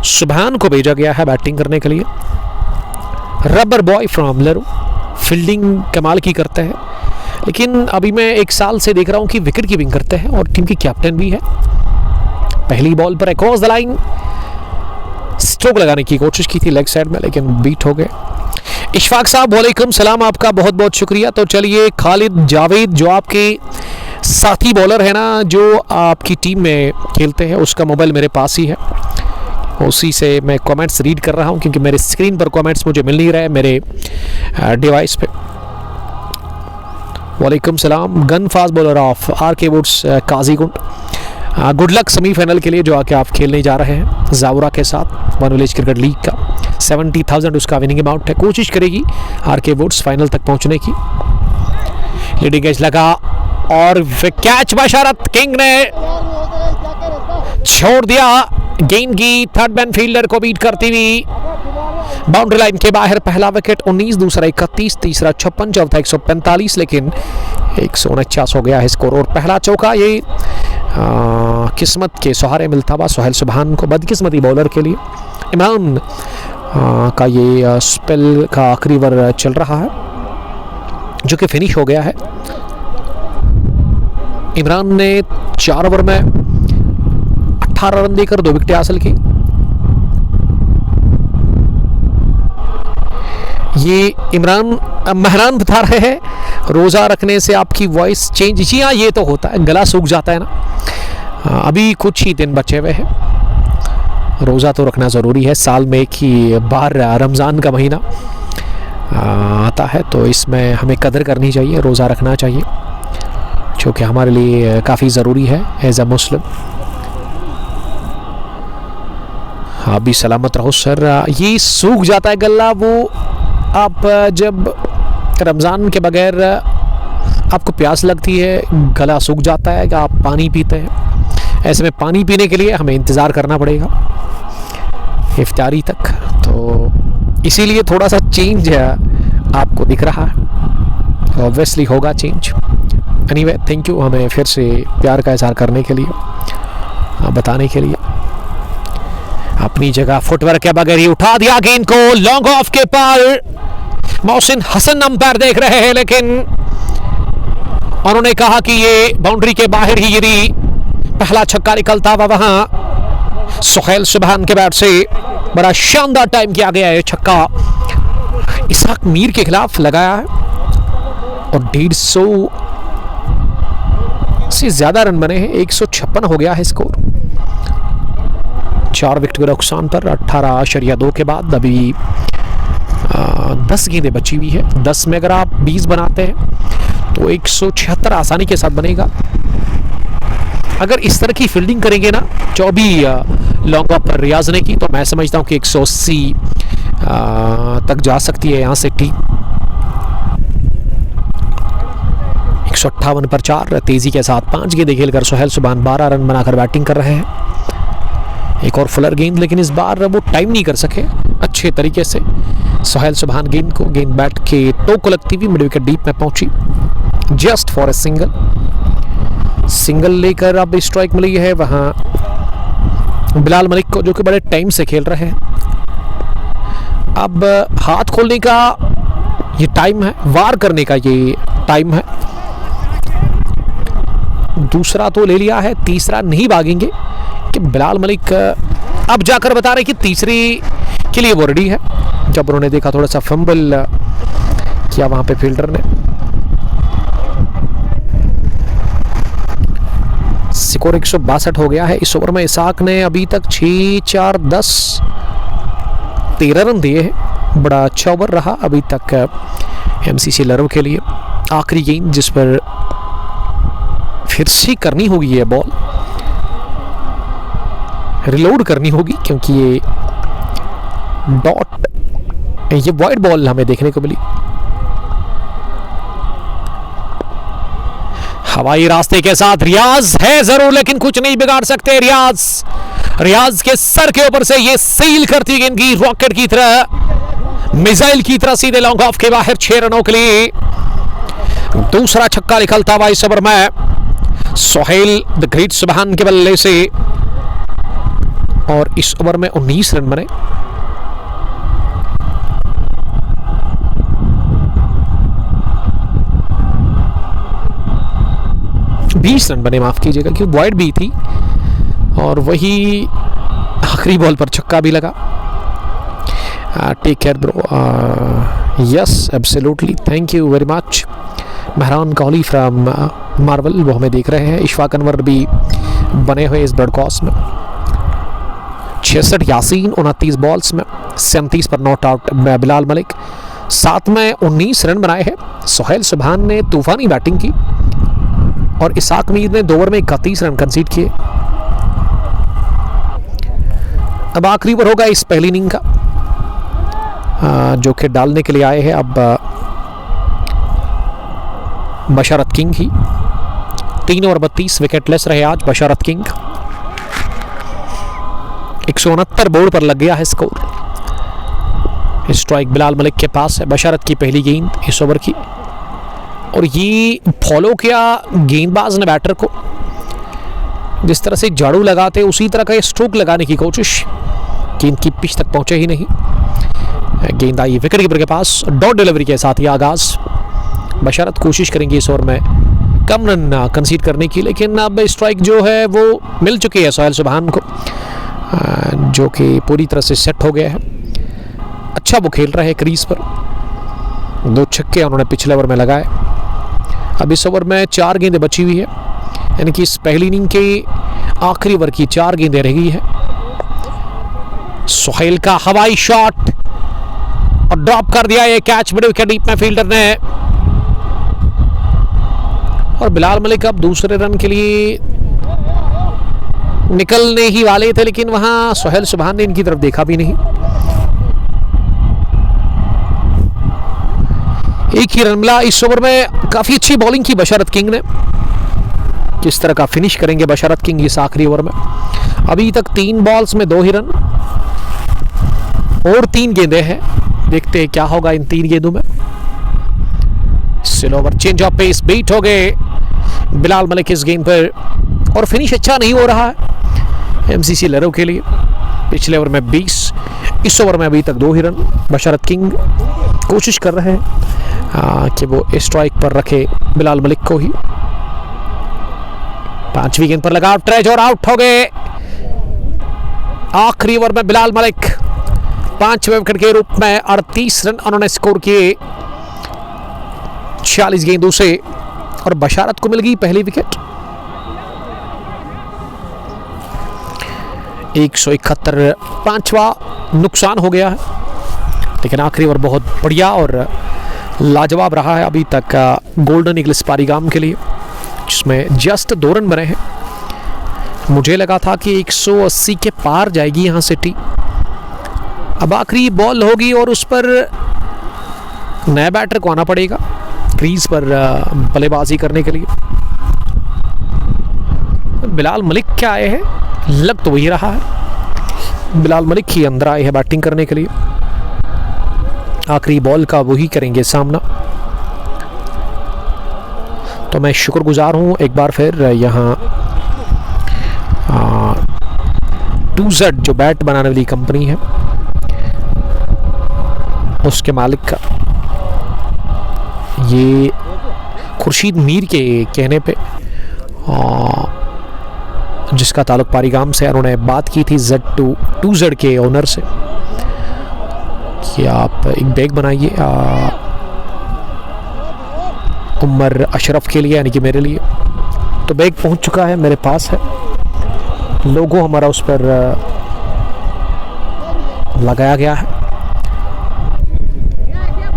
सुबहान को भेजा गया है बैटिंग करने के लिए। रबर बॉय फ्रॉम लरू, फील्डिंग कमाल की करते हैं, लेकिन अभी मैं 1 साल से देख रहा हूं कि विकेट कीपिंग करते हैं और टीम की कैप्टन भी है। पहली बॉल पर अक्रॉस द लाइन स्ट्रोक लगाने की कोशिश की थी लेग साइड में, लेकिन बीट हो गए। इशफाक साहब वालेकुम सलाम, आपका बहुत बहुत शुक्रिया। तो चलिए, खालिद जावेद जो आपके साथी बॉलर है ना, जो आपकी टीम में खेलते हैं, उसका मोबाइल मेरे पास ही है, उसी से मैं कमेंट्स रीड कर रहा हूं क्योंकि मेरे स्क्रीन पर कमेंट्स मुझे मिल नहीं रहे मेरे डिवाइस पे। वालेकुम सलाम, gun fast bowler of RK Woods Qazigund, good luck semifinal के लिए जो आके आप खेलने जा रहे हैं जावरा के साथ, वन विलेज क्रिकेट लीग का। 70,000 उसका विनिंग अमाउंट है। कोशिश करेगी आरके वुड्स फाइनल तक पहुंचने की। लीडिंग एज लगा और कैच बशरत किंग ने छोड़ दिया गेंद की, थर्ड मैन फील्डर को बीट करती हुई बाउंड्री लाइन के बाहर। पहला विकेट 19, दूसरा 31, तीसरा 56, चौथा 145, लेकिन 149 हो गया है स्कोर। और पहला चौका ये किस्मत के सहारे मिलता हुआ सोहेल सुबहान को, बदकिस्मती बॉलर के लिए। इमरान का ये स्पेल का आखिरी ओवर चल रहा है जो कि फिनिश हो गया है। इमरान ने 4 ओवर में 18 रन देकर 2 विकेटें हासिल की। ये इमरान महरान बता रहे हैं रोज़ा रखने से आपकी वॉइस चेंज। जी हाँ, ये तो होता है, गला सूख जाता है ना। अभी कुछ ही दिन बचे हुए हैं, रोज़ा तो रखना ज़रूरी है। साल में एक ही बार रमज़ान का महीना आता है, तो इसमें हमें कदर करनी चाहिए, रोज़ा रखना चाहिए, जो कि हमारे लिए काफ़ी ज़रूरी है एज अ मुस्लिम। आप भी सलामत रहो सर। ये सूख जाता है गला, वो आप जब रमज़ान के बगैर आपको प्यास लगती है, गला सूख जाता है कि आप पानी पीते हैं। ऐसे में पानी पीने के लिए हमें इंतज़ार करना पड़ेगा इफ्तारी तक। तो इसीलिए थोड़ा सा चेंज आपको दिख रहा है, ऑब्वियसली होगा चेंज। एनीवे थैंक यू हमें फिर से प्यार का इजहार करने के लिए, बताने के लिए। अपनी जगह फुटवर्क के बगैर ही उठा दिया गेंद को लॉन्ग ऑफ के पर। मोहसिन हसन अंपायर देख रहे हैं, लेकिन उन्होंने कहा कि ये बाउंड्री के बाहर ही गिरी। पहला छक्का निकलता हुआ वहां सुहेल सुबहान के बैट से बड़ा शानदार टाइम किया गया है। छक्का इसाक मीर के खिलाफ लगाया है और 150 से ज्यादा रन बने हैं। 156 हो गया है स्कोर। 4 विकेट के नुकसान पर 18.2 के बाद अभी 10 गेंदें बची हुई है। 10 में अगर आप 20 बनाते हैं तो 176 आसानी के साथ बनेगा। अगर इस तरह की फील्डिंग करेंगे ना 24 लॉन्ग ऑफ पर रियाज ने की, तो मैं समझता हूं कि 180 तक जा सकती है यहां से टीम। 158 पर 4 तेजी के साथ 5 गेंदें खेलकर सुहेल सुबहान 12 रन बनाकर बैटिंग कर रहे हैं। एक और फुलर गेंद, लेकिन इस बार वो टाइम नहीं कर सके अच्छे तरीके से। सुहेल सुबहान गेंद बैट के टो को लगती हुई मिड विकेट डीप में पहुंची, जस्ट फॉर ए सिंगल लेकर अब स्ट्राइक मिली है वहां बिलाल मलिक को, जो कि बड़े टाइम से खेल रहे हैं। अब हाथ खोलने का ये टाइम है, वार करने का ये टाइम है। दूसरा तो ले लिया है, तीसरा नहीं भागेंगे कि बिलाल मलिक अब जाकर बता रहे कि तीसरी के लिए वो रेडी है। जब उन्होंने देखा थोड़ा सा फंबल किया वहां पे फील्डर ने। स्कोर 162 हो गया है। इस ओवर में इसाक ने अभी तक 6, 4, 10, 13 रन दिए हैं। बड़ा अच्छा ओवर रहा अभी तक एमसीसी लरव के लिए। आखिरी गेंद जिस पर फिर से करनी होगी ये बॉल, रिलोड करनी होगी, क्योंकि ये डॉट, ये वाइड बॉल हमें देखने को मिली। हवाई रास्ते के साथ रियाज है जरूर, लेकिन कुछ नहीं बिगाड़ सकते। रियाज के सर के ऊपर से ये सील करती गेंद की रॉकेट की तरह, मिसाइल की तरह सीधे लॉन्ग ऑफ के बाहर 6 रनों के लिए। दूसरा छक्का निकलता हुआ इस ओवर में सुहेल द ग्रेट सुबहान के बल्ले से, और इस ओवर में 19 रन बने। माफ कीजिएगा, क्योंकि वाइड भी थी और वही आखिरी बॉल पर छक्का भी लगा। Take care bro. Yes absolutely, thank you very much. Mehran Kohli from Marwal वो हमें देख रहे हैं। इशफाक अनवर भी बने हुए इस ब्रॉडकास्ट में। 66 यासीन 29 बॉल्स में 37 पर नॉट आउट बिलाल मलिक। 7 में 19 रन बनाए हैं। सुहेल सुबहान ने तूफानी बैटिंग की और इसाक मीर ने 2 ओवर में 31 रन कंसीड किए। अब आखिरी ओवर होगा इस पहली इनिंग का, जो कि डालने के लिए आए हैं अब बशारत किंग ही। 3 ओवर 32 विकेट लेस रहे आज बशारत किंग। 169 बोर्ड पर लग गया है स्कोर। स्ट्राइक बिलाल मलिक के पास है। बशारत की पहली गेंद इस ओवर की, और ये फॉलो किया गेंदबाज ने बैटर को। जिस तरह से झाड़ू लगाते उसी तरह का स्ट्रोक लगाने की कोशिश, गेंद की पिच तक पहुंचे ही नहीं। गेंद आई विकेट कीपर के पास, डॉट डिलीवरी के साथ ही आगाज। बशारत कोशिश करेंगे इस ओवर में कम रन कंसीड करने की, लेकिन अब स्ट्राइक जो है वो मिल चुकी है सुहेल सुबहान को, जो कि पूरी तरह से सेट हो गया है। अच्छा वो खेल रहे हैं क्रीज पर। 2 छक्के उन्होंने पिछले ओवर में लगाए। अब इस ओवर में 4 गेंदें बची हुई है, यानी कि इस पहली इनिंग के आखिरी ओवर की 4 गेंदें रह गई है। सुहेल का हवाई शॉट और ड्रॉप कर दिया ये कैच मिड विकेट डीप में फील्डर ने। और बिलाल मलिक अब दूसरे रन के लिए निकलने ही वाले थे, लेकिन वहां सुहेल सुबहान ने इनकी तरफ देखा भी नहीं। एक ही रन मिला इस ओवर में। काफी अच्छी बॉलिंग की बशारत किंग ने। किस तरह का फिनिश करेंगे बशारत किंग इस आखिरी ओवर में। अभी तक 3 बॉल्स में 2 ही रन और 3 गेंदें हैं। देखते हैं क्या होगा इन 3 गेंदों में। Slow over, change of pace, beat हो गए बिलाल मलिक इस गेंद पर और फिनिश अच्छा नहीं हो रहा है एमसीसी लहरों के लिए। पिछले ओवर में 20, इस ओवर में अभी तक 2 ही रन। बशरत किंग कोशिश कर रहे हैं कि वो स्ट्राइक पर रखे बिलाल मलिक को ही। 5वीं गेंद पर लगा ट्रेज और आउट हो गए। आखिरी ओवर में बिलाल मलिक 5वें विकेट के रूप में 38 रन उन्होंने स्कोर किए 46 गेंदों से और बशारत को मिल गई पहली विकेट। 171, 5वां नुकसान हो गया है, लेकिन आखिरी ओवर बहुत बढ़िया और लाजवाब रहा है अभी तक गोल्डन ईगल्स पारीगाम के लिए, जिसमें जस्ट 2 रन बने हैं। मुझे लगा था कि 180 के पार जाएगी यहां से टीम। अब आखिरी बॉल होगी और उस पर नया बैटर को आना पड़ेगा क्रीज पर बल्लेबाजी करने के लिए। बिलाल मलिक क्या आए हैं, लग तो वही रहा है बिलाल मलिक ही अंदर आए हैं बैटिंग करने के लिए। आखिरी बॉल का वही करेंगे सामना। तो मैं शुक्रगुजार हूं एक बार फिर यहाँ 2Z जो बैट बनाने वाली कंपनी है उसके मालिक का। ये खुर्शीद मीर के कहने पे जिसका ताल्लुक पारीगाम से, उन्होंने बात की थी Z2Z के ओनर से कि आप एक बैग बनाइए उमर अशरफ के लिए, यानी कि मेरे लिए। तो बैग पहुंच चुका है, मेरे पास है, लोगो हमारा उस पर लगाया गया है।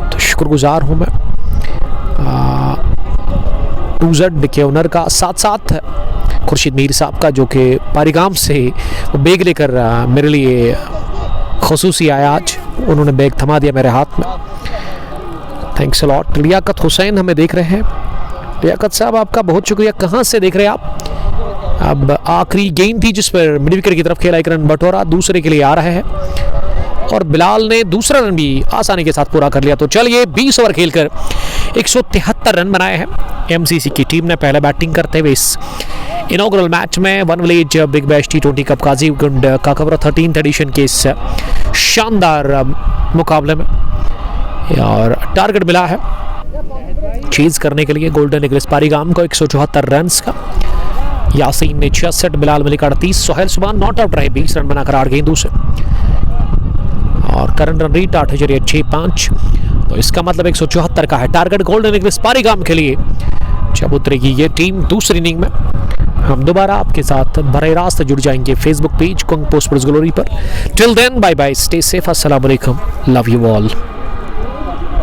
तो शुक्रगुजार हूं मैं 2Z के ओनर का, साथ साथ खुर्शीद मीर साहब का, जो कि पारीगाम से वो बैग लेकर मेरे लिए खुसूसी आया आज। उन्होंने बैग थमा दिया मेरे हाथ में, thanks a lot. Liaqat Hussain हमें देख रहे हैं। लियाकत साहब आपका बहुत शुक्रिया। कहाँ से देख रहे हैं आप? अब आखिरी गेंद थी जिस पर मिड विकेट की तरफ खेला, 1 रन बटोरा, दूसरे के लिए आ रहे हैं और बिलाल ने दूसरा रन भी आसानी के साथ पूरा कर लिया। तो चलिए 20 ओवर खेलकर 173 रन बनाए हैं एमसीसी की टीम ने पहले बैटिंग करते हुए इस इनॉग्रल मैच में one village big bash T20 cup Qazigund का कवर 13th एडिशन के इस शानदार मुकाबले में। और टारगेट मिला है चीज करने के लिए गोल्डन ईगल्स पारीगाम को 174 रन का। यासीन ने 66, बिलाल मलिक 38, सोहेल सुभान नॉट आउट रहे 20 रन बनाकर 8 गेंदों से और करंट रन रेट 8.65। तो इसका मतलब 174 का है टारगेट गोल्डन ईगल्स पारीगाम के लिए। जब उतरेगी ये टीम दूसरी इनिंग में, हम दोबारा आपके साथ बराह रास्त जुड़ जाएंगे फेसबुक पेज कुंग पोस्ट ग्लोरी पर। Till then bye bye, stay safe, अस्सलाम वालेकुम, लव यू ऑल।